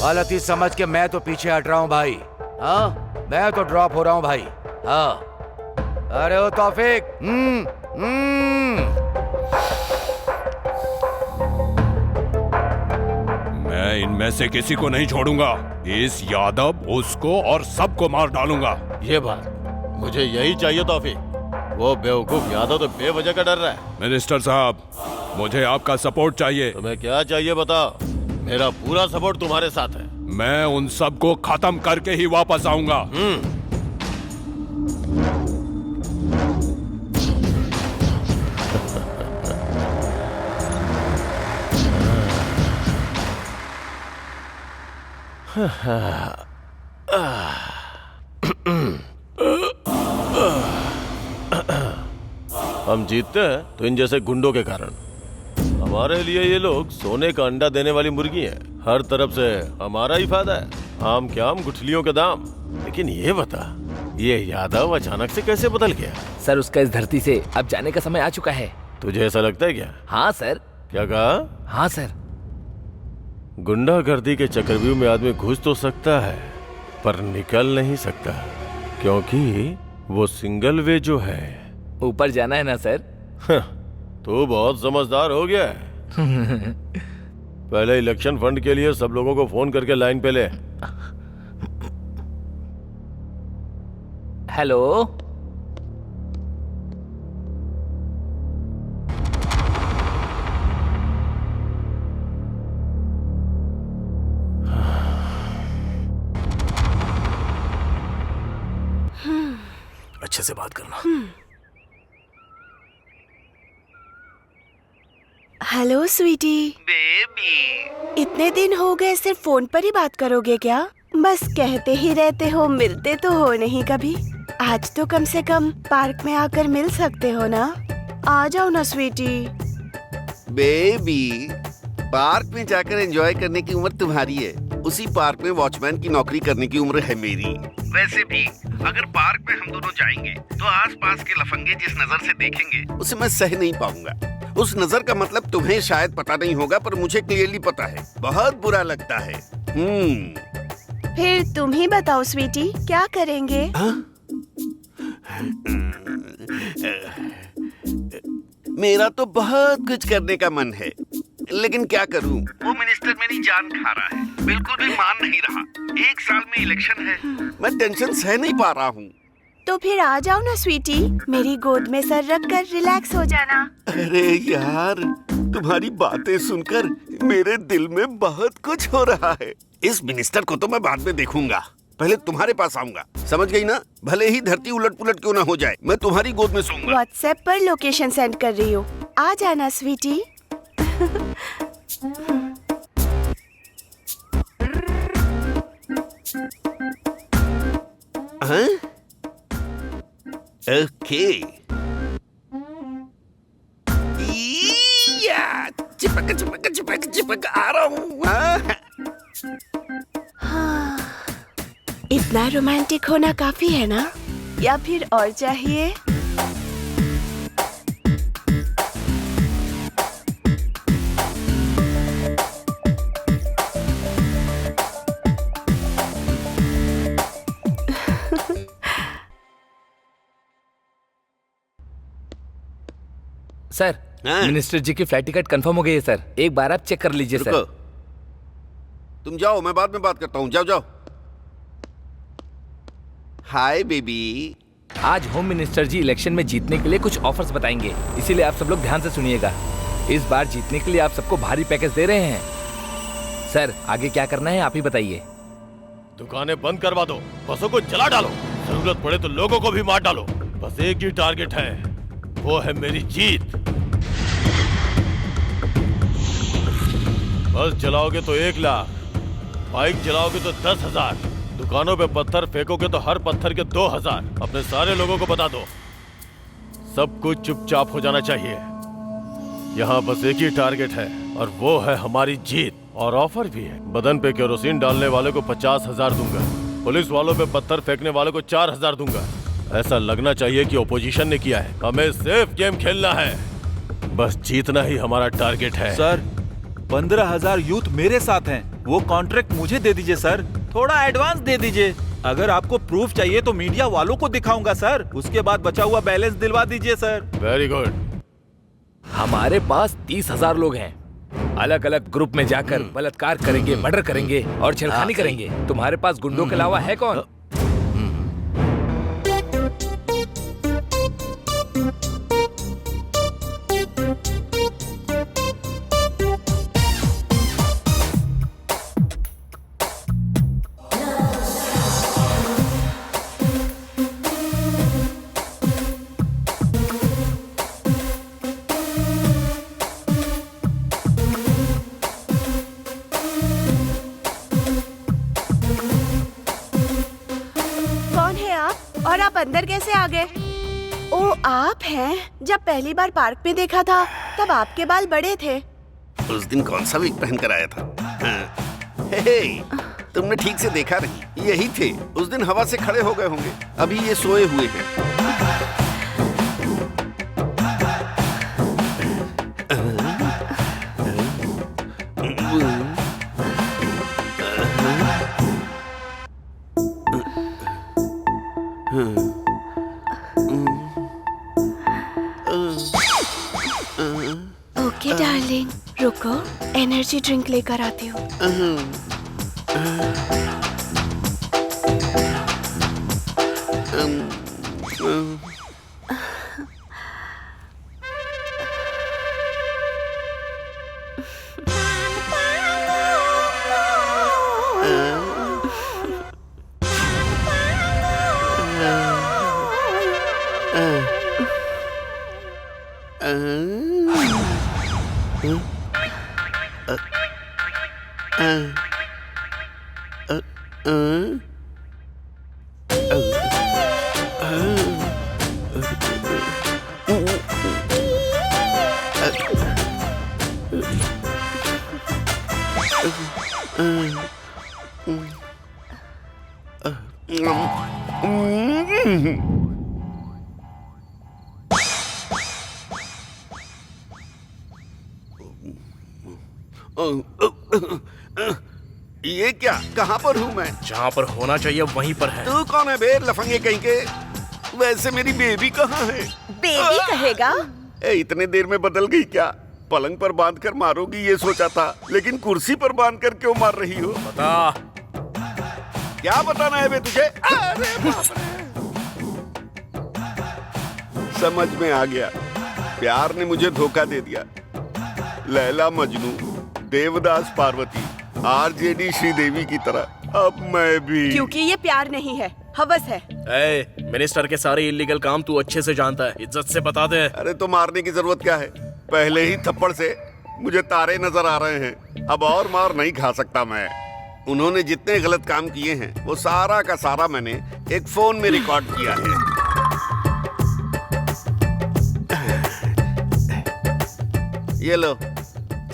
गलती समझ के मैं तो पीछे हट रहा हूँ भाई। हाँ, मैं तो ड्रॉप हो रहा हूँ भाई। हाँ, अरे ओ तौफीक। मैं इनमें से किसी को नहीं छोड़ूंगा। इस यादव, उसको और सबको मार डालूंगा। ये बात मुझे यही चाहिए तौफीक। वो बेवकूफ यादव तो बेवजह का डर रहा है। मिनिस्टर साहब, मुझे आपका सपोर्ट चाहिए। तुम्हें क्या चाहिए बताओ। मेरा पूरा सपोर्ट तुम्हारे साथ है। मैं उन सबको खत्म करके ही वापस आऊंगा। हम जीतते हैं तो इन जैसे गुंडों के कारण। हमारे लिए ये लोग सोने का अंडा देने वाली मुर्गी हैं। हर तरफ से हमारा ही फायदा है। आम के आम, गुठलियों के दाम। लेकिन ये बता, ये यादव अचानक से कैसे बदल गया? सर, उसका इस धरती से अब जाने का समय आ चुका है। तुझे ऐसा लगता है क्या? हाँ सर। क्या कहा? हाँ सर। गुंडागर्दी के चक्रव्यूह में आदमी घुस तो सकता है पर निकल नहीं सकता, क्योंकि वो सिंगल वे जो है। ऊपर जाना है ना सर? तू बहुत समझदार हो गया है। पहले इलेक्शन फंड के लिए सब लोगों को फोन करके लाइन पे ले। हेलो, अच्छे से बात करना। हेलो स्वीटी। बेबी, इतने दिन हो गए, सिर्फ फोन पर ही बात करोगे क्या? बस कहते ही रहते हो, मिलते तो हो नहीं कभी। आज तो कम से कम पार्क में आकर मिल सकते हो ना? आ जाओ ना स्वीटी। बेबी, पार्क में जाकर एंजॉय करने की उम्र तुम्हारी है, उसी पार्क में वॉचमैन की नौकरी करने की उम्र है मेरी। वैसे भी अगर पार्क में हम दोनों जाएंगे तो आसपास के लफंगे जिस नजर से देखेंगे उसे मैं सह नहीं पाऊंगा। उस नजर का मतलब तुम्हें शायद पता नहीं होगा, पर मुझे क्लियरली पता है। बहुत बुरा लगता है। फिर तुम ही बताओ स्वीटी, क्या करेंगे? मेरा तो बहुत कुछ करने का मन है, लेकिन क्या करूं? वो मिनिस्टर मेरी जान खा रहा है, बिल्कुल भी मान नहीं रहा। 1 साल में इलेक्शन है, मैं टेंशन सह नहीं पा रहा हूँ। तो फिर आ जाओ ना स्वीटी, मेरी गोद में सर रख कर रिलैक्स हो जाना। अरे यार, तुम्हारी बातें सुनकर मेरे दिल में बहुत कुछ हो रहा है। इस मिनिस्टर को तो मैं बाद में देखूंगा, पहले तुम्हारे पास आऊंगा, समझ गई ना? भले ही धरती उलट पुलट क्यों ना हो जाए, मैं तुम्हारी गोद में सोऊंगा। व्हाट्सएप पर लोकेशन सेंड कर रही हूँ, आ जाना स्वीटी। हाँ? ओके। चिपक चिपक चिपक चिपक आ रहा हूँ। हाँ, इतना रोमांटिक होना काफी है ना, या फिर और चाहिए? सर, मिनिस्टर जी की फ्लाइट टिकट कंफर्म हो गई है सर। एक बार आप चेक कर लीजिए सर। तुम जाओ, मैं बाद में बात करता हूँ। जाओ जाओ। Hi baby. आज होम मिनिस्टर जी इलेक्शन में जीतने के लिए कुछ ऑफर्स बताएंगे, इसीलिए आप सब लोग ध्यान से सुनिएगा। इस बार जीतने के लिए आप सबको भारी पैकेज दे रहे हैं। सर, आगे क्या करना है आप ही बताइए। दुकानें बंद करवा दो, बसों को जला डालो, जरूरत पड़े तो लोगों को भी मार डालो। बस एक ही टारगेट है, वो है मेरी जीत। बस जलाओगे तो 1 लाख, बाइक जलाओगे तो 10,000, दुकानों पे पत्थर फेंकोगे तो हर पत्थर के 2,000। अपने सारे लोगों को बता दो, सब कुछ चुपचाप हो जाना चाहिए। यहाँ बस एक ही टारगेट है और वो है हमारी जीत। और ऑफर भी है, बदन पे केरोसिन डालने वाले को 50,000 दूंगा, पुलिस वालों पे पत्थर फेंकने वाले को 4,000 दूंगा। ऐसा लगना चाहिए कि ओपोजिशन ने किया है। हमें सेफ गेम खेलना है, बस जीतना ही हमारा टारगेट है। सर, 15,000 यूथ मेरे साथ हैं, वो कॉन्ट्रैक्ट मुझे दे दीजिए सर, थोड़ा एडवांस दे दीजिए। अगर आपको प्रूफ चाहिए तो मीडिया वालों को दिखाऊंगा सर, उसके बाद बचा हुआ बैलेंस दिलवा दीजिए सर। Very good. हमारे पास 30,000 लोग हैं, अलग अलग ग्रुप में जाकर बलात्कार करेंगे, मर्डर करेंगे और छेड़खानी करेंगे। तुम्हारे पास गुंडों के अलावा है कौन? और आप अंदर कैसे आ गए? ओ, आप हैं। जब पहली बार पार्क में देखा था तब आपके बाल बड़े थे। उस दिन कौन सा विग पहन कर आया था? हे, तुमने ठीक से देखा नहीं, यही थे। उस दिन हवा से खड़े हो गए होंगे, अभी ये सोए हुए हैं। ओके डार्लिंग, रुको, एनर्जी ड्रिंक लेकर आती हूँ। ये क्या, कहाँ पर हूँ मैं? जहाँ पर होना चाहिए वहीं पर है। तू कौन है बे, लफंगे कहीं के? वैसे मेरी बेबी कहाँ है? बेबी कहेगा? इतने देर में बदल गई क्या? पलंग पर बांध कर मारोगी ये सोचा था, लेकिन कुर्सी पर बांध कर क्यों मार रही हो? बता। क्या बताना है बे तुझे? अरे बाप रे। समझ में आ गया, प्यार ने मुझे धोखा दे दिया। लैला मजनू, देवदास पार्वती, आरजेडी श्रीदेवी की तरह अब मैं भी। क्योंकि ये प्यार नहीं है, हवस है। मिनिस्टर के सारे इलीगल काम तू अच्छे से जानता है, इज्जत से बता दे। अरे तो मारने की जरूरत क्या है? पहले ही थप्पड़ से मुझे तारे नजर आ रहे हैं, अब और मार नहीं खा सकता मैं। उन्होंने जितने गलत काम किए हैं वो सारा का सारा मैंने एक फोन में रिकॉर्ड किया है। ये लो।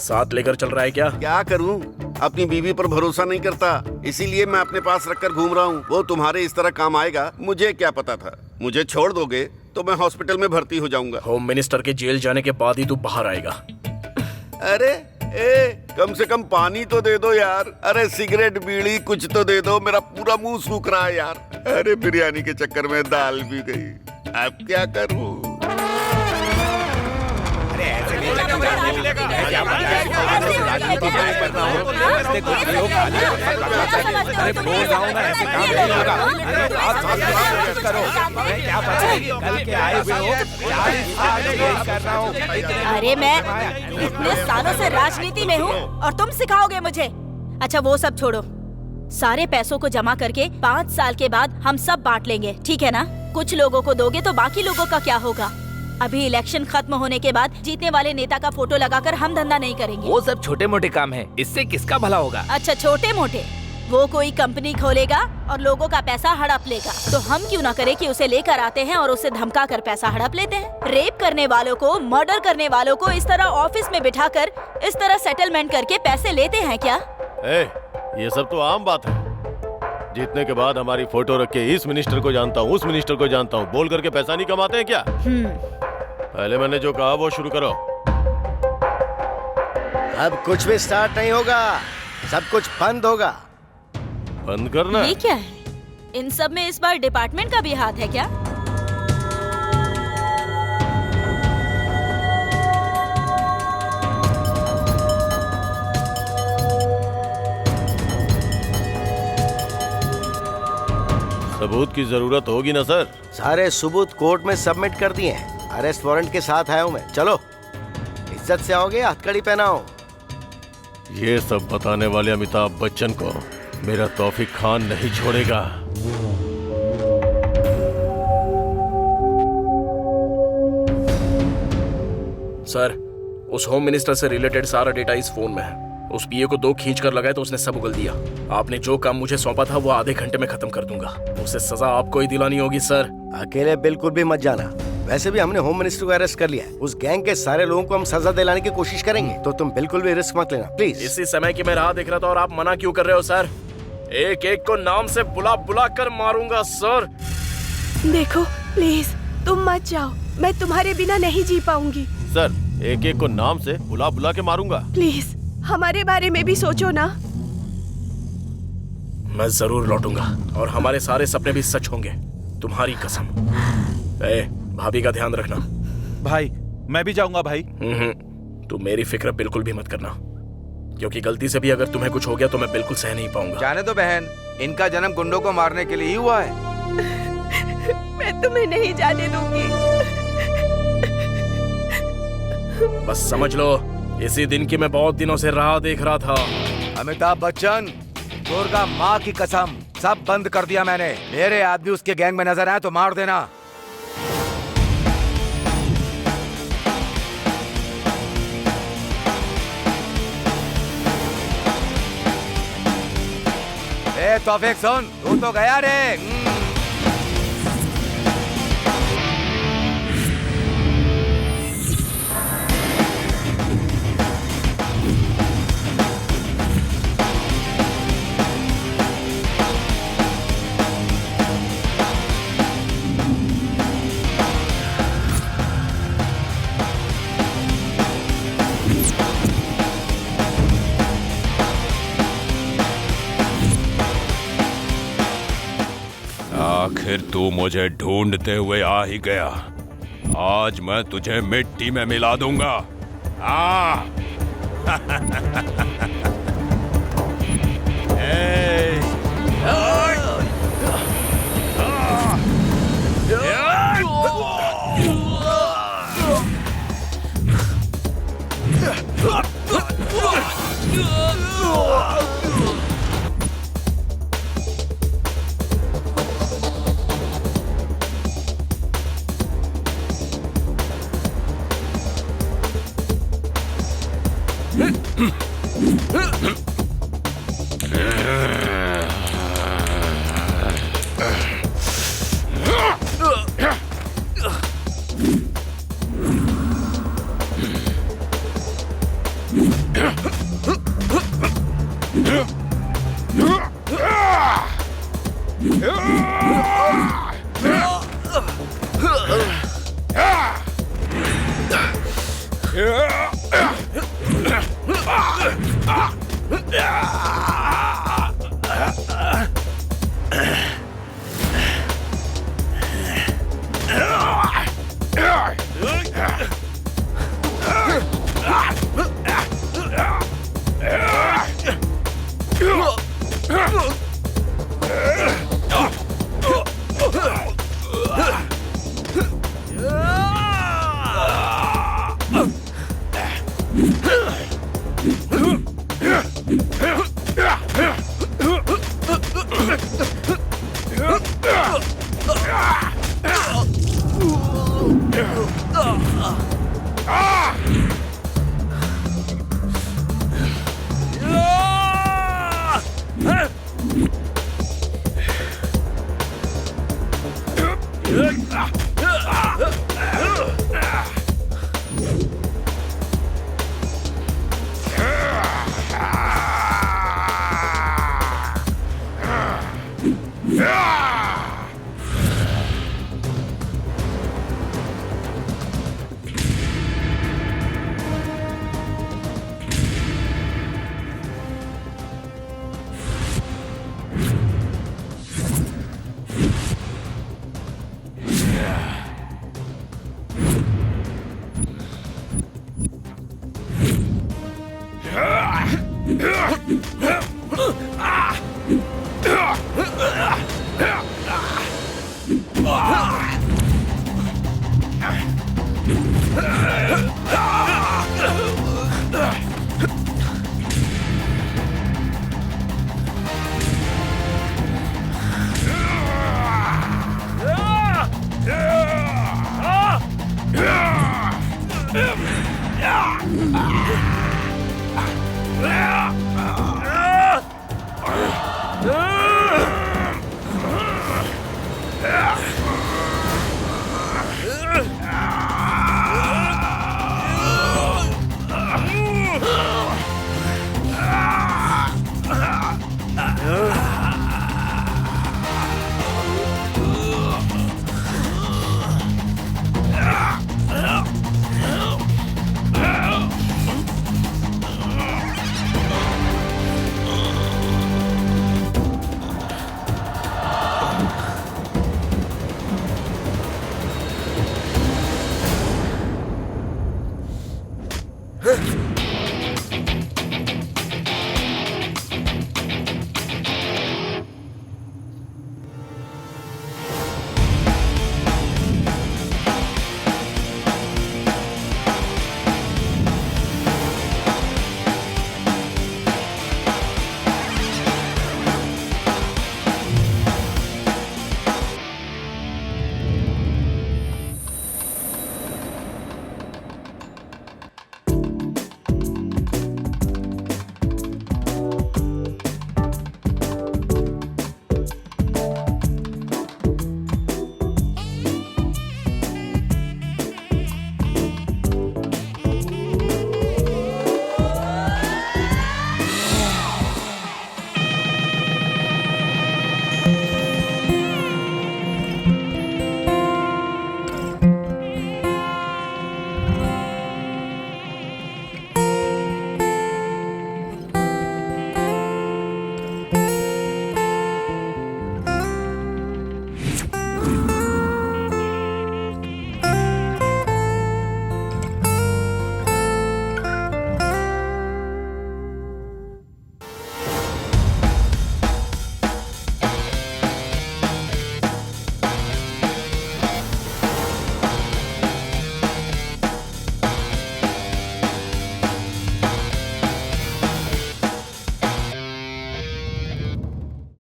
साथ लेकर चल रहा है क्या? क्या करूं, अपनी बीवी पर भरोसा नहीं करता, इसीलिए मैं अपने पास रखकर घूम रहा हूँ। वो तुम्हारे इस तरह काम आएगा मुझे क्या पता था। मुझे छोड़ दोगे तो मैं हॉस्पिटल में भर्ती हो जाऊंगा। होम मिनिस्टर के जेल जाने के बाद ही तू बाहर आएगा। अरे कम से कम पानी तो दे दो यार। अरे सिगरेट बीड़ी कुछ तो दे दो, मेरा पूरा मुंह सूख रहा है यार। अरे बिरयानी के चक्कर में दाल भी गई, अब क्या करूं? अरे मैं इतने सालों से राजनीति में हूँ और तुम सिखाओगे मुझे? अच्छा वो सब छोड़ो, सारे पैसों को जमा करके 5 साल के बाद हम सब बांट लेंगे, ठीक है ना? कुछ लोगों को दोगे तो बाकी लोगों का क्या होगा? अभी इलेक्शन खत्म होने के बाद जीतने वाले नेता का फोटो लगाकर हम धंधा नहीं करेंगे। वो सब छोटे मोटे काम है, इससे किसका भला होगा? अच्छा छोटे मोटे, वो कोई कंपनी खोलेगा और लोगों का पैसा हड़प लेगा, तो हम क्यों ना करें कि उसे लेकर आते हैं और उसे धमका कर पैसा हड़प लेते हैं। रेप करने वालों को, मर्डर करने वालों को इस तरह ऑफिस में बिठाकर इस तरह सेटलमेंट करके पैसे लेते हैं क्या? ये सब तो आम बात है। जीतने के बाद हमारी फोटो रख के इस मिनिस्टर को जानता हूँ, उस मिनिस्टर को जानता हूँ बोल करके पैसा नहीं कमाते हैं क्या? पहले मैंने जो कहा वो शुरू करो। अब कुछ भी स्टार्ट नहीं होगा, सब कुछ बंद होगा। बंद करना? ये क्या है? इन सब में इस बार डिपार्टमेंट का भी हाथ है क्या? सबूत की जरूरत होगी ना सर? सारे सबूत कोर्ट में सबमिट कर दिए हैं। अरेस्ट वारंट के साथ आया हूँ मैं। चलो इज्जत से आओगे, हथकड़ी पहनाओ। ये सब बताने वाले अमिताभ बच्चन को मेरा तौफीक खान नहीं छोड़ेगा। सर, उस होम मिनिस्टर से रिलेटेड सारा डेटा इस फोन में है। उस पीए को 2 खींच कर लगाए तो उसने सब उगल दिया। आपने जो काम मुझे सौंपा था वो आधे घंटे में खत्म कर दूंगा। उसे सजा आपको ही दिलानी होगी सर। अकेले बिल्कुल भी मत जाना। वैसे भी हमने होम मिनिस्टर को अरेस्ट कर लिया है। उस गैंग के सारे लोगों को हम सजा दिलाने की कोशिश करेंगे, तो तुम बिल्कुल भी रिस्क मत लेना प्लीज। इसी समय की मैं राह देख रहा था और आप मना क्यों कर रहे हो सर? एक एक को नाम से बुला बुला कर मारूंगा सर। देखो प्लीज तुम मत जाओ, मैं तुम्हारे बिना नहीं जी पाऊंगी। सर, एक एक को नाम से बुला बुला के मारूंगा। प्लीज हमारे बारे में भी सोचो ना। मैं जरूर लौटूंगा और हमारे सारे सपने भी सच होंगे, तुम्हारी कसम। भाभी का ध्यान रखना। भाई मैं भी जाऊंगा भाई। तू मेरी फिक्र बिल्कुल भी मत करना, क्योंकि गलती से भी अगर तुम्हें कुछ हो गया तो मैं बिल्कुल सह नहीं पाऊंगा। जाने दो बहन, इनका जन्म गुंडों को मारने के लिए ही हुआ है। मैं तुम्हें नहीं जाने दूंगी। बस समझ लो, इसी दिन की मैं बहुत दिनों से राह देख रहा था। अमिताभ बच्चन, दुर्गा माँ की कसम, सब बंद कर दिया मैंने। मेरे आदमी उसके गैंग में नजर आए तो मार देना। तौफीक सुन, तू तो गया रे। आखिर तू मुझे ढूंढते हुए आ ही गया। आज मैं तुझे मिट्टी में मिला दूंगा। आ